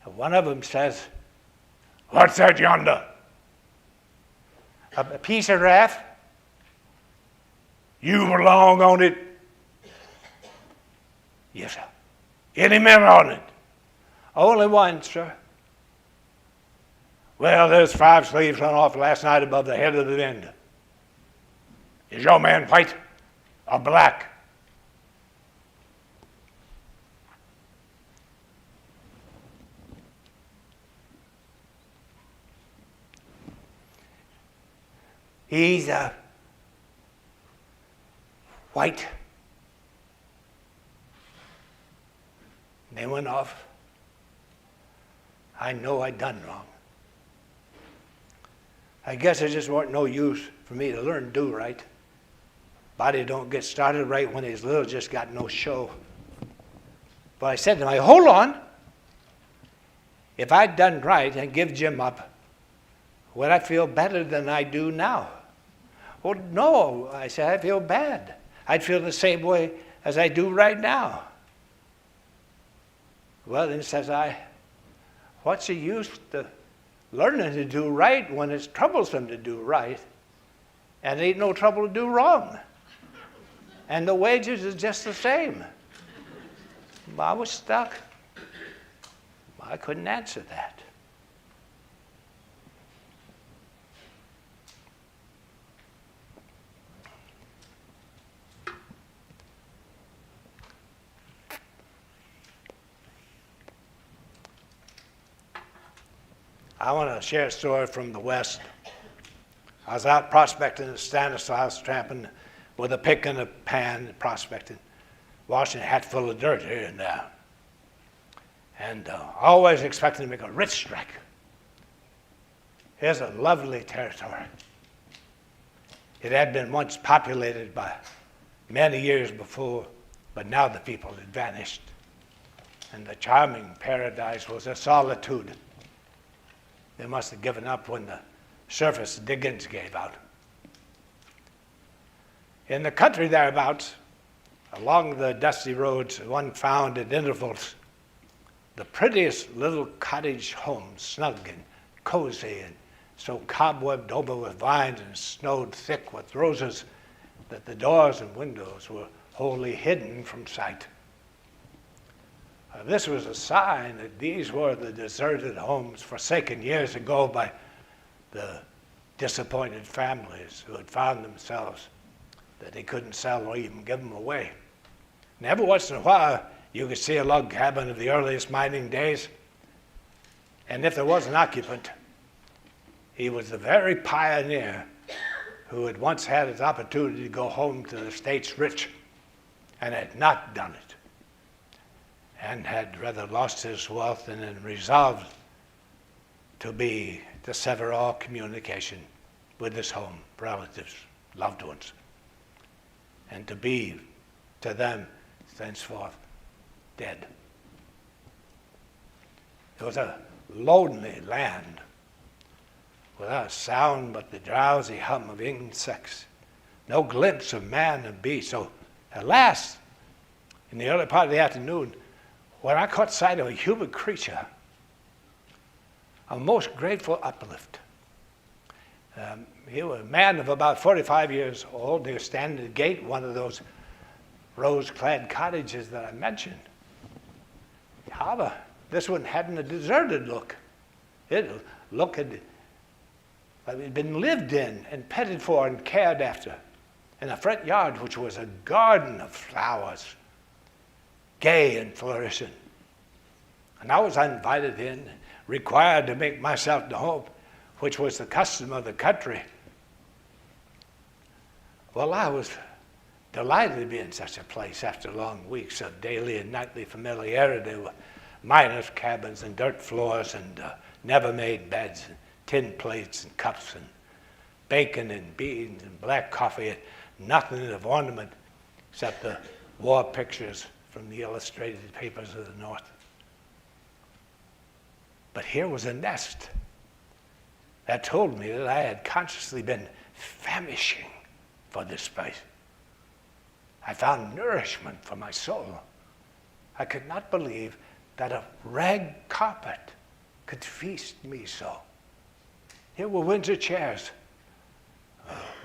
And one of them says, what's that yonder? A piece of raft? You belong on it? Yes, sir. Any men on it? Only one, sir. Well, there's 5 slaves run off last night above the head of the wind. Is your man white or black? He's white. They went off. I know I done wrong. I guess it just weren't no use for me to learn to do right. Body don't get started right when he's little, just got no show. But I said to him, hold on. If I'd done right and give Jim up, would I feel better than I do now? Well, no, I said, I feel bad. I'd feel the same way as I do right now. Well, then says I, what's the use to learning to do right when it's troublesome to do right, and it ain't no trouble to do wrong? And the wages is just the same. I was stuck. I couldn't answer that. I want to share a story from the West. I was out prospecting at Stanislaus, tramping with a pick and a pan, prospecting, washing a hat full of dirt here and there. And always expecting to make a rich strike. Here's a lovely territory. It had been once populated by many years before, but now the people had vanished. And the charming paradise was a solitude. They must have given up when the surface diggings gave out. In the country thereabouts, along the dusty roads, one found at intervals the prettiest little cottage homes, snug and cozy and so cobwebbed over with vines and snowed thick with roses that the doors and windows were wholly hidden from sight. This was a sign that these were the deserted homes forsaken years ago by the disappointed families who had found themselves that they couldn't sell or even give them away. And every once in a while, you could see a log cabin of the earliest mining days. And if there was an occupant, he was the very pioneer who had once had his opportunity to go home to the States rich and had not done it, and had rather lost his wealth and then resolved to sever all communication with his home, relatives, loved ones, and to be to them thenceforth dead. It was a lonely land without a sound but the drowsy hum of insects, no glimpse of man and beast. So at last, in the early part of the afternoon, when I caught sight of a human creature, a most grateful uplift. He was a man of about 45 years old. He was standing at the gate, one of those rose-clad cottages that I mentioned. However, this one hadn't a deserted look. It looked like it had been lived in and petted for and cared after. In a front yard, which was a garden of flowers, gay and flourishing. And I was invited in, required to make myself at home, which was the custom of the country. Well, I was delighted to be in such a place after long weeks of daily and nightly familiarity with miners' cabins and dirt floors and never-made beds and tin plates and cups and bacon and beans and black coffee and nothing of ornament except the war pictures from the illustrated papers of the North. But here was a nest that told me that I had consciously been famishing for this place. I found nourishment for my soul. I could not believe that a rag carpet could feast me so. Here were Windsor chairs,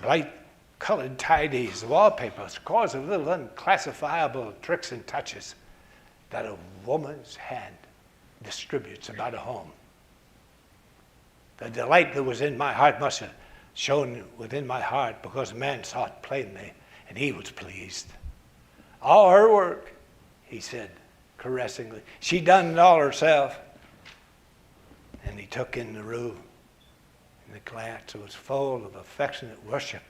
bright colored tidies, wallpaper, scores of little unclassifiable tricks and touches that a woman's hand distributes about a home. The delight that was in my heart must have shone within my heart because a man saw it plainly, and he was pleased. All her work, he said caressingly. She done it all herself. And he took in the room in the class was full of affectionate worship.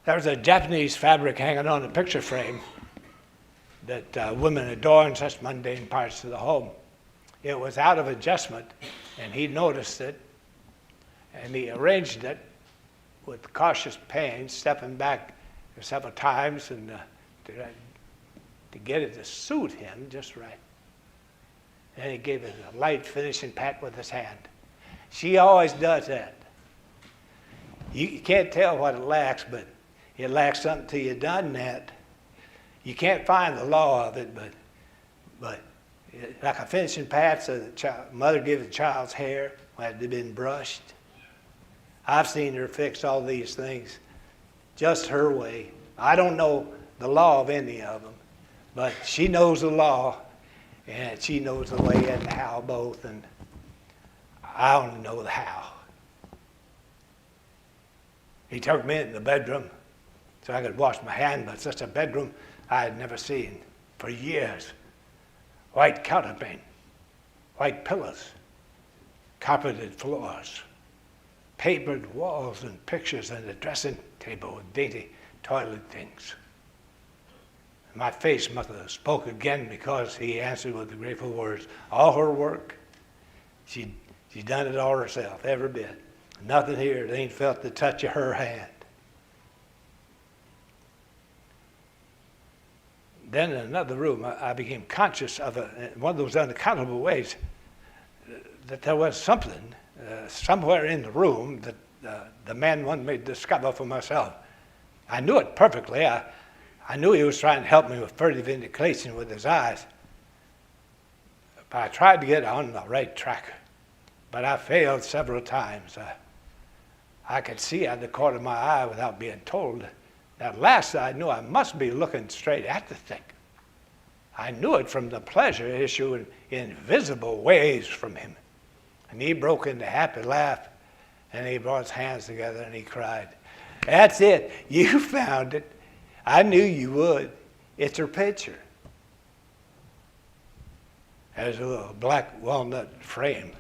There was a Japanese fabric hanging on the picture frame that women adorn such mundane parts of the home. It was out of adjustment, and he noticed it, and he arranged it with cautious pains, stepping back several times and to get it to suit him just right. And he gave it a light finishing pat with his hand. She always does that. You can't tell what it lacks, but it lacks something till you've done that. You can't find the law of it, but like a finishing pat, so the mother gives the child's hair when it had been brushed. I've seen her fix all these things just her way. I don't know the law of any of them, but she knows the law, and she knows the way and the how both, and I only know the how. He took me in the bedroom so I could wash my hand, but such a bedroom I had never seen for years. White counterpane, white pillows, carpeted floors, papered walls and pictures, and a dressing table with dainty toilet things. My face must have spoke again, because he answered with the grateful words, all her work, she done it all herself, every bit. Nothing here that ain't felt the touch of her hand. Then in another room, I became conscious of one of those unaccountable ways that there was something somewhere in the room that the man wanted me to discover for myself. I knew it perfectly. I knew he was trying to help me with furtive indication with his eyes. But I tried to get on the right track, but I failed several times. I could see out of the corner of my eye without being told. At last I knew I must be looking straight at the thing. I knew it from the pleasure issuing in visible waves from him. And he broke into a happy laugh, and he brought his hands together and he cried, "That's it, you found it. I knew you would. It's her picture." There's a little black walnut frame,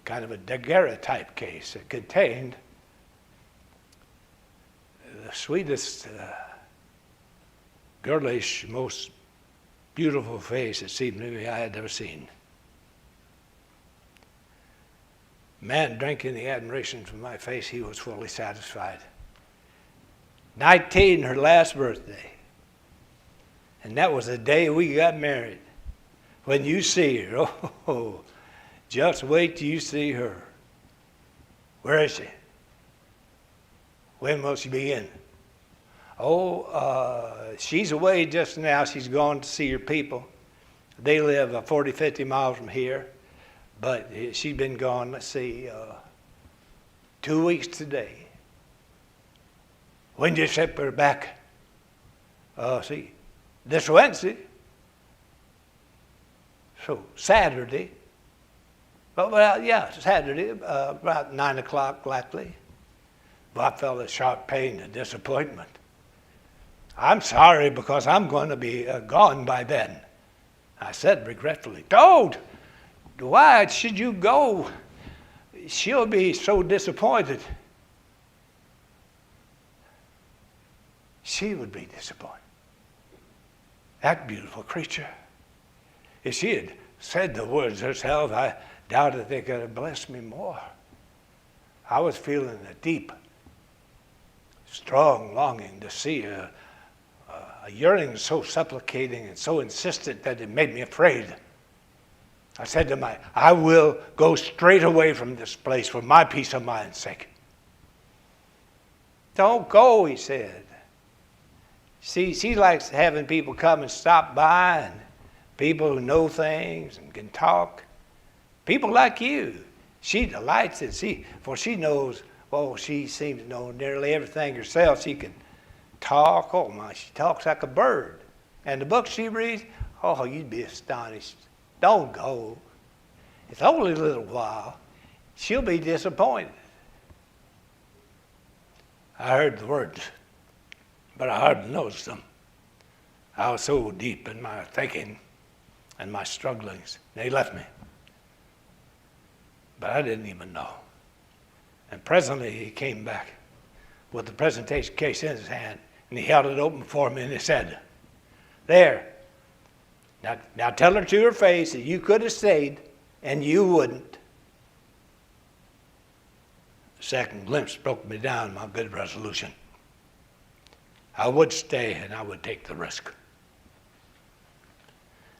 kind of a daguerreotype case. It contained the sweetest, girlish, most beautiful face it seemed to me I had ever seen. Man drinking the admiration from my face, he was fully satisfied. 19, her last birthday. And that was the day we got married. When you see her, oh, just wait till you see her. Where is she? When will she be in? She's away just now. She's gone to see her people. They live 40, 50 miles from here. But she's been gone, let's see, 2 weeks today. When did you ship her back? This Wednesday. So Saturday. Saturday, about 9 o'clock likely. But I felt a sharp pain and disappointment. I'm sorry, because I'm going to be gone by then. I said regretfully, "Don't! Why should you go? She'll be so disappointed." She would be disappointed. That beautiful creature. If she had said the words herself, I doubt if they could have blessed me more. I was feeling a deep, strong longing to see her, a yearning so supplicating and so insistent that it made me afraid. I said to myself, I will go straight away from this place for my peace of mind's sake. "Don't go," he said. She likes having people come and stop by, and people who know things and can talk. People like you. She delights it. For she knows, she seems to know nearly everything herself. She can talk. Oh my, she talks like a bird. And the books she reads, you'd be astonished. Don't go. It's only a little while. She'll be disappointed. I heard the words, but I hardly noticed them. I was so deep in my thinking and my strugglings. They left me. but I didn't even know. And presently he came back with the presentation case in his hand, and he held it open for me, and he said, "There, now tell her to her face that you could have stayed, and you wouldn't." The second glimpse broke me down my good resolution. I would stay, and I would take the risk.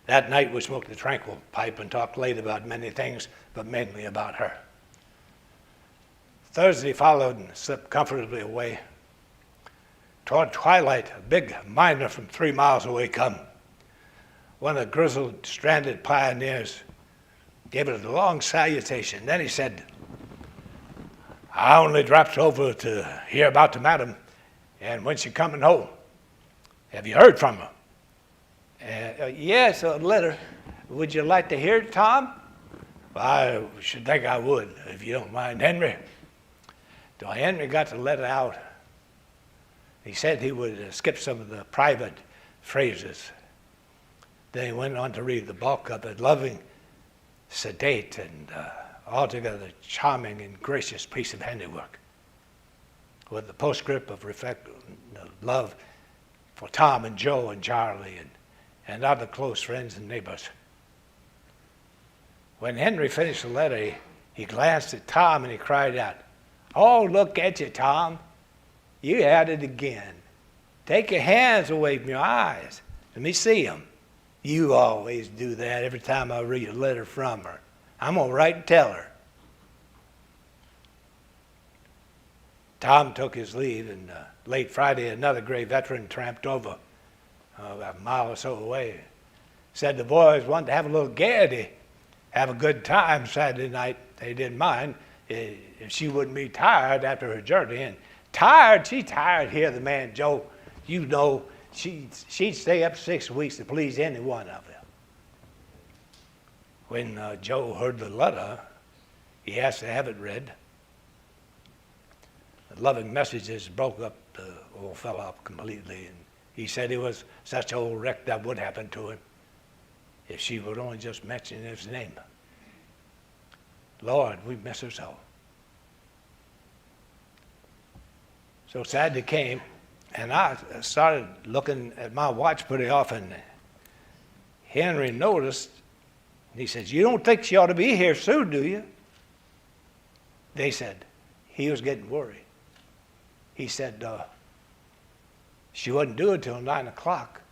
That night we smoked a tranquil pipe and talked late about many things, but mainly about her. Thursday followed and slipped comfortably away. Toward twilight, a big miner from 3 miles away come. One of the grizzled, stranded pioneers gave it a long salutation. Then he said, "I only dropped over to hear about the madam and when she coming home. Have you heard from her?" "Yes, a letter. Would you like to hear it, Tom?" "Well, I should think I would, if you don't mind, Henry." So Henry got the letter out. He said he would skip some of the private phrases. Then he went on to read the bulk of it, loving, sedate, and altogether charming and gracious piece of handiwork, with the postscript of love for Tom and Joe and Charlie and other close friends and neighbors. When Henry finished the letter, he glanced at Tom and he cried out, "Oh, look at you, Tom. You had it again. Take your hands away from your eyes. Let me see them. You always do that every time I read a letter from her. I'm going to write and tell her." Tom took his leave, and late Friday, another gray veteran tramped over about a mile or so away. Said the boys wanted to have a little gaiety, have a good time Saturday night. They didn't mind if she wouldn't be tired after her journey. And tired, she tired here, the man Joe. You know, she'd stay up 6 weeks to please any one of them. When Joe heard the letter, he asked to have it read. The loving messages broke up the old fellow up completely, and he said he was such an old wreck that would happen to him if she would only just mention his name. Lord, we miss her so. So Saturday came, and I started looking at my watch pretty often. Henry noticed, and he said, "You don't think she ought to be here soon, do you?" They said he was getting worried. He said she wouldn't do it till 9 o'clock,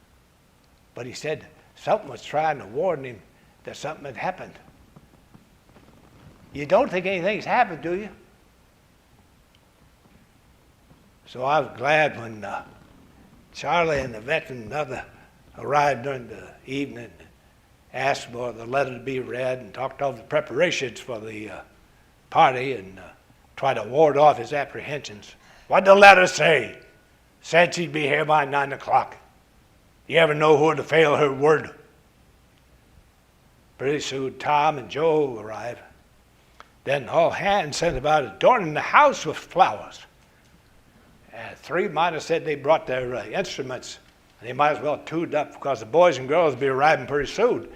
but he said something was trying to warn him that something had happened. You don't think anything's happened, do you? So I was glad when Charlie and the veteran and other arrived during the evening, asked for the letter to be read, and talked over the preparations for the party, and tried to ward off his apprehensions. What'd the letter say? Said she'd be here by 9 o'clock. You ever know who to fail her word? Pretty soon Tom and Joe arrived. Then all hands sent about adorning the house with flowers. And 3 miners said they brought their instruments, and they might as well tuned up because the boys and girls will be arriving pretty soon.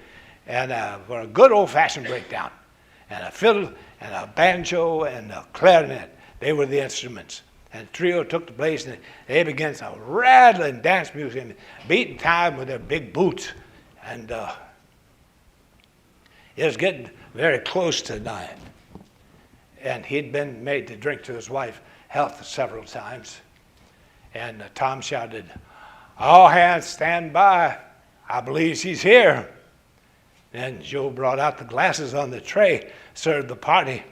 And for a good old-fashioned breakdown. And a fiddle and a banjo and a clarinet, they were the instruments. And the trio took the place, and they began some rattling dance music and beating time with their big boots. And it was getting very close to 9. And he'd been made to drink to his wife's health several times. And Tom shouted, "All hands stand by. I believe she's here." Then Joe brought out the glasses on the tray, served the party.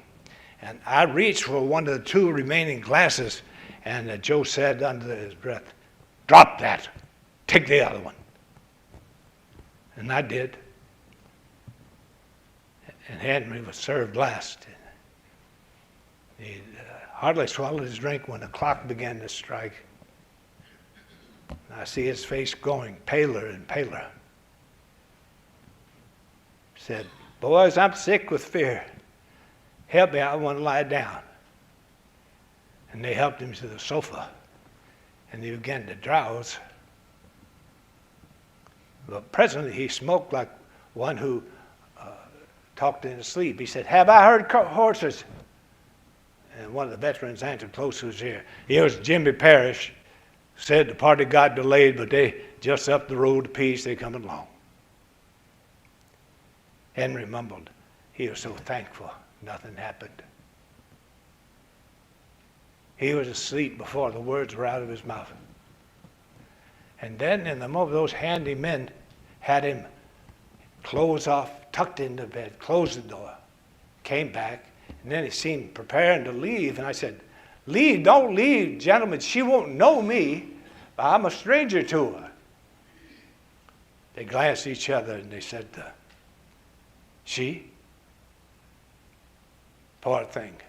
And I reached for one of the 2 remaining glasses, and Joe said under his breath, "Drop that. Take the other one." And I did. And Henry was served last. He hardly swallowed his drink when the clock began to strike. I see his face going paler and paler. He said, "Boys, I'm sick with fear. Help me, I want to lie down." And they helped him to the sofa, and he began to drowse. But presently he smoked like one who talked in his sleep. He said, "Have I heard horses?" And one of the veterans answered close to his ear. It was Jimmy Parrish. Said the party got delayed, but they just up the road a piece, they coming along. Henry mumbled. He was so thankful nothing happened. He was asleep before the words were out of his mouth. And then in the moment, those handy men had him clothes off, tucked into bed, closed the door, came back, and then he seemed preparing to leave. And I said, "Leave, don't leave, gentlemen. She won't know me. But I'm a stranger to her." They glanced at each other and they said, "She? Poor thing.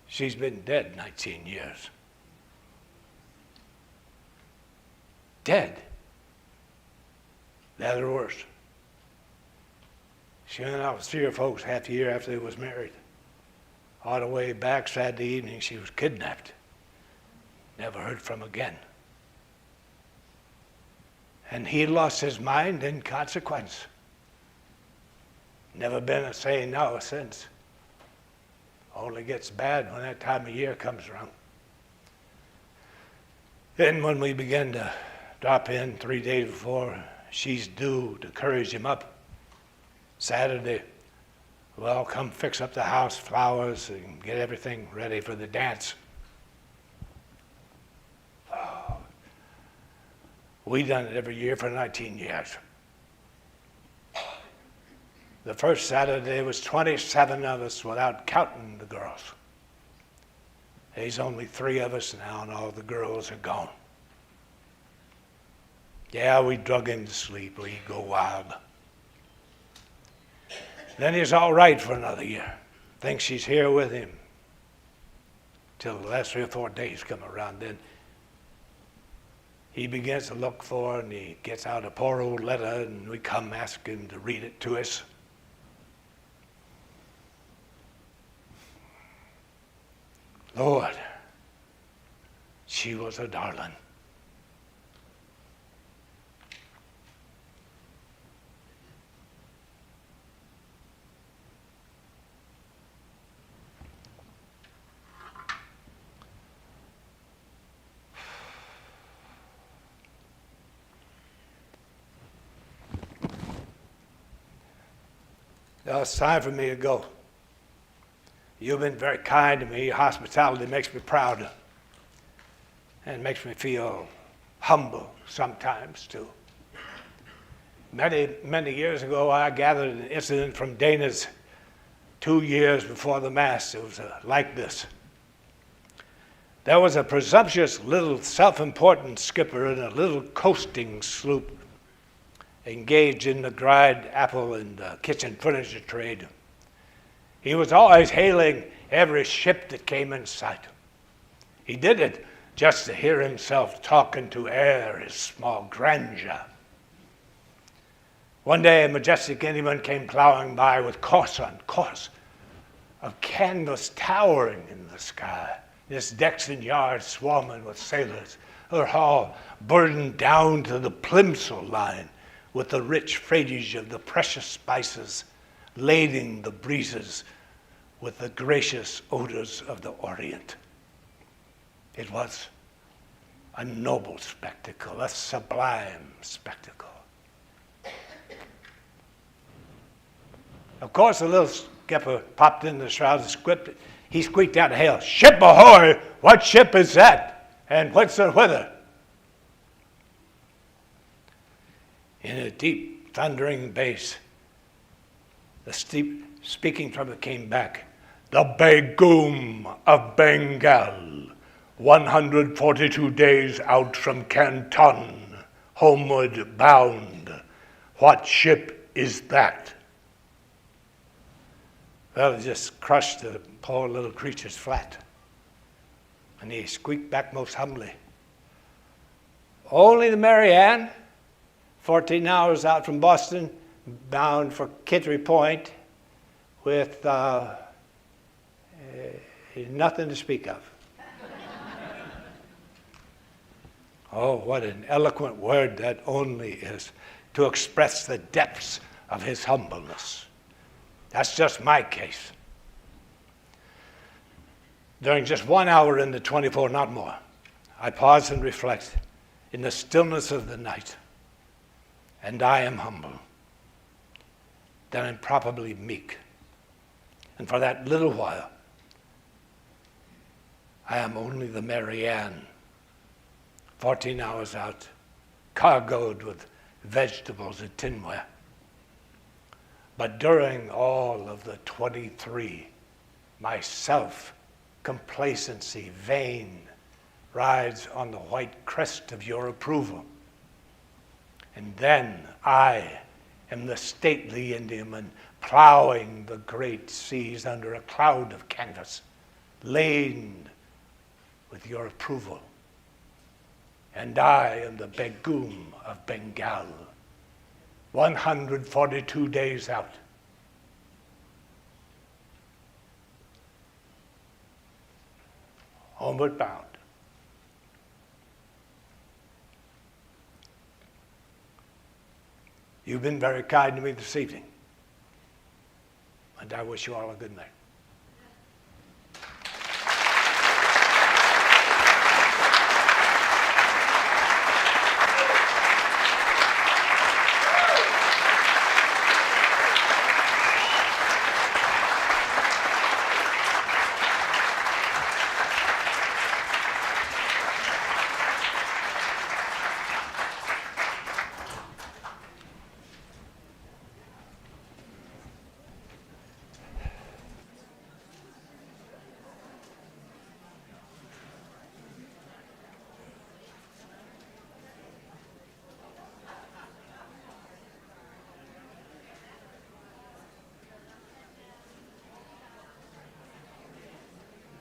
She's been dead 19 years. Dead? That or worse. She went out with 3 or folks half a year after they was married. On the way back Saturday evening, she was kidnapped. Never heard from again. And he lost his mind in consequence. Never been the same now since. Only gets bad when that time of year comes around. Then when we begin to drop in 3 days before she's due to encourage him up, Saturday, well, come fix up the house, flowers, and get everything ready for the dance. Oh, we done it every year for 19 years. The first Saturday was 27 of us without counting the girls. There's only 3 of us now, and all the girls are gone. Yeah, we drug him to sleep. We go wild. Then he's all right for another year. Thinks she's here with him. Till the last 3 or 4 days come around. Then he begins to look for her, and he gets out a poor old letter, and we come ask him to read it to us. Lord, she was a darling. Now it's time for me to go. You've been very kind to me. Your hospitality makes me proud and makes me feel humble sometimes too. Many, many years ago, I gathered an incident from Dana's 2 years before the Mass. It was like this. There was a presumptuous little self-important skipper in a little coasting sloop engaged in the dried apple and kitchen furniture trade. He was always hailing every ship that came in sight. He did it just to hear himself talking to air his small grandeur. One day a majestic Indiaman came plowing by with course on course of canvas towering in the sky, his decks and yards swarming with sailors, her hull burdened down to the plimsoll line with the rich freightage of the precious spices, lading the breezes with the gracious odors of the Orient. It was a noble spectacle, a sublime spectacle. Of course, the little skipper popped in the shroud and squeaked. He squeaked out a hail, "Ship ahoy! What ship is that? And what's the weather?" In a deep, thundering bass, the speaking trumpet came back. "The Begum of Bengal, 142 days out from Canton, homeward bound. What ship is that?" Well, it just crushed the poor little creatures flat. And he squeaked back most humbly, "Only the Mary Ann, 14 hours out from Boston, bound for Kittery Point, with nothing to speak of." Oh, what an eloquent word that only is to express the depths of his humbleness. That's just my case. During just 1 hour in the 24, not more, I pause and reflect in the stillness of the night. And I am humble. Then I'm probably meek. And for that little while, I am only the Mary Ann, 14 hours out, cargoed with vegetables and tinware. But during all of the 23, my self-complacency, vain, rides on the white crest of your approval. And then I am the stately Indiaman plowing the great seas under a cloud of canvas, laden with your approval. And I am the Begum of Bengal, 142 days out. Homeward bound. You've been very kind to me this evening, and I wish you all a good night.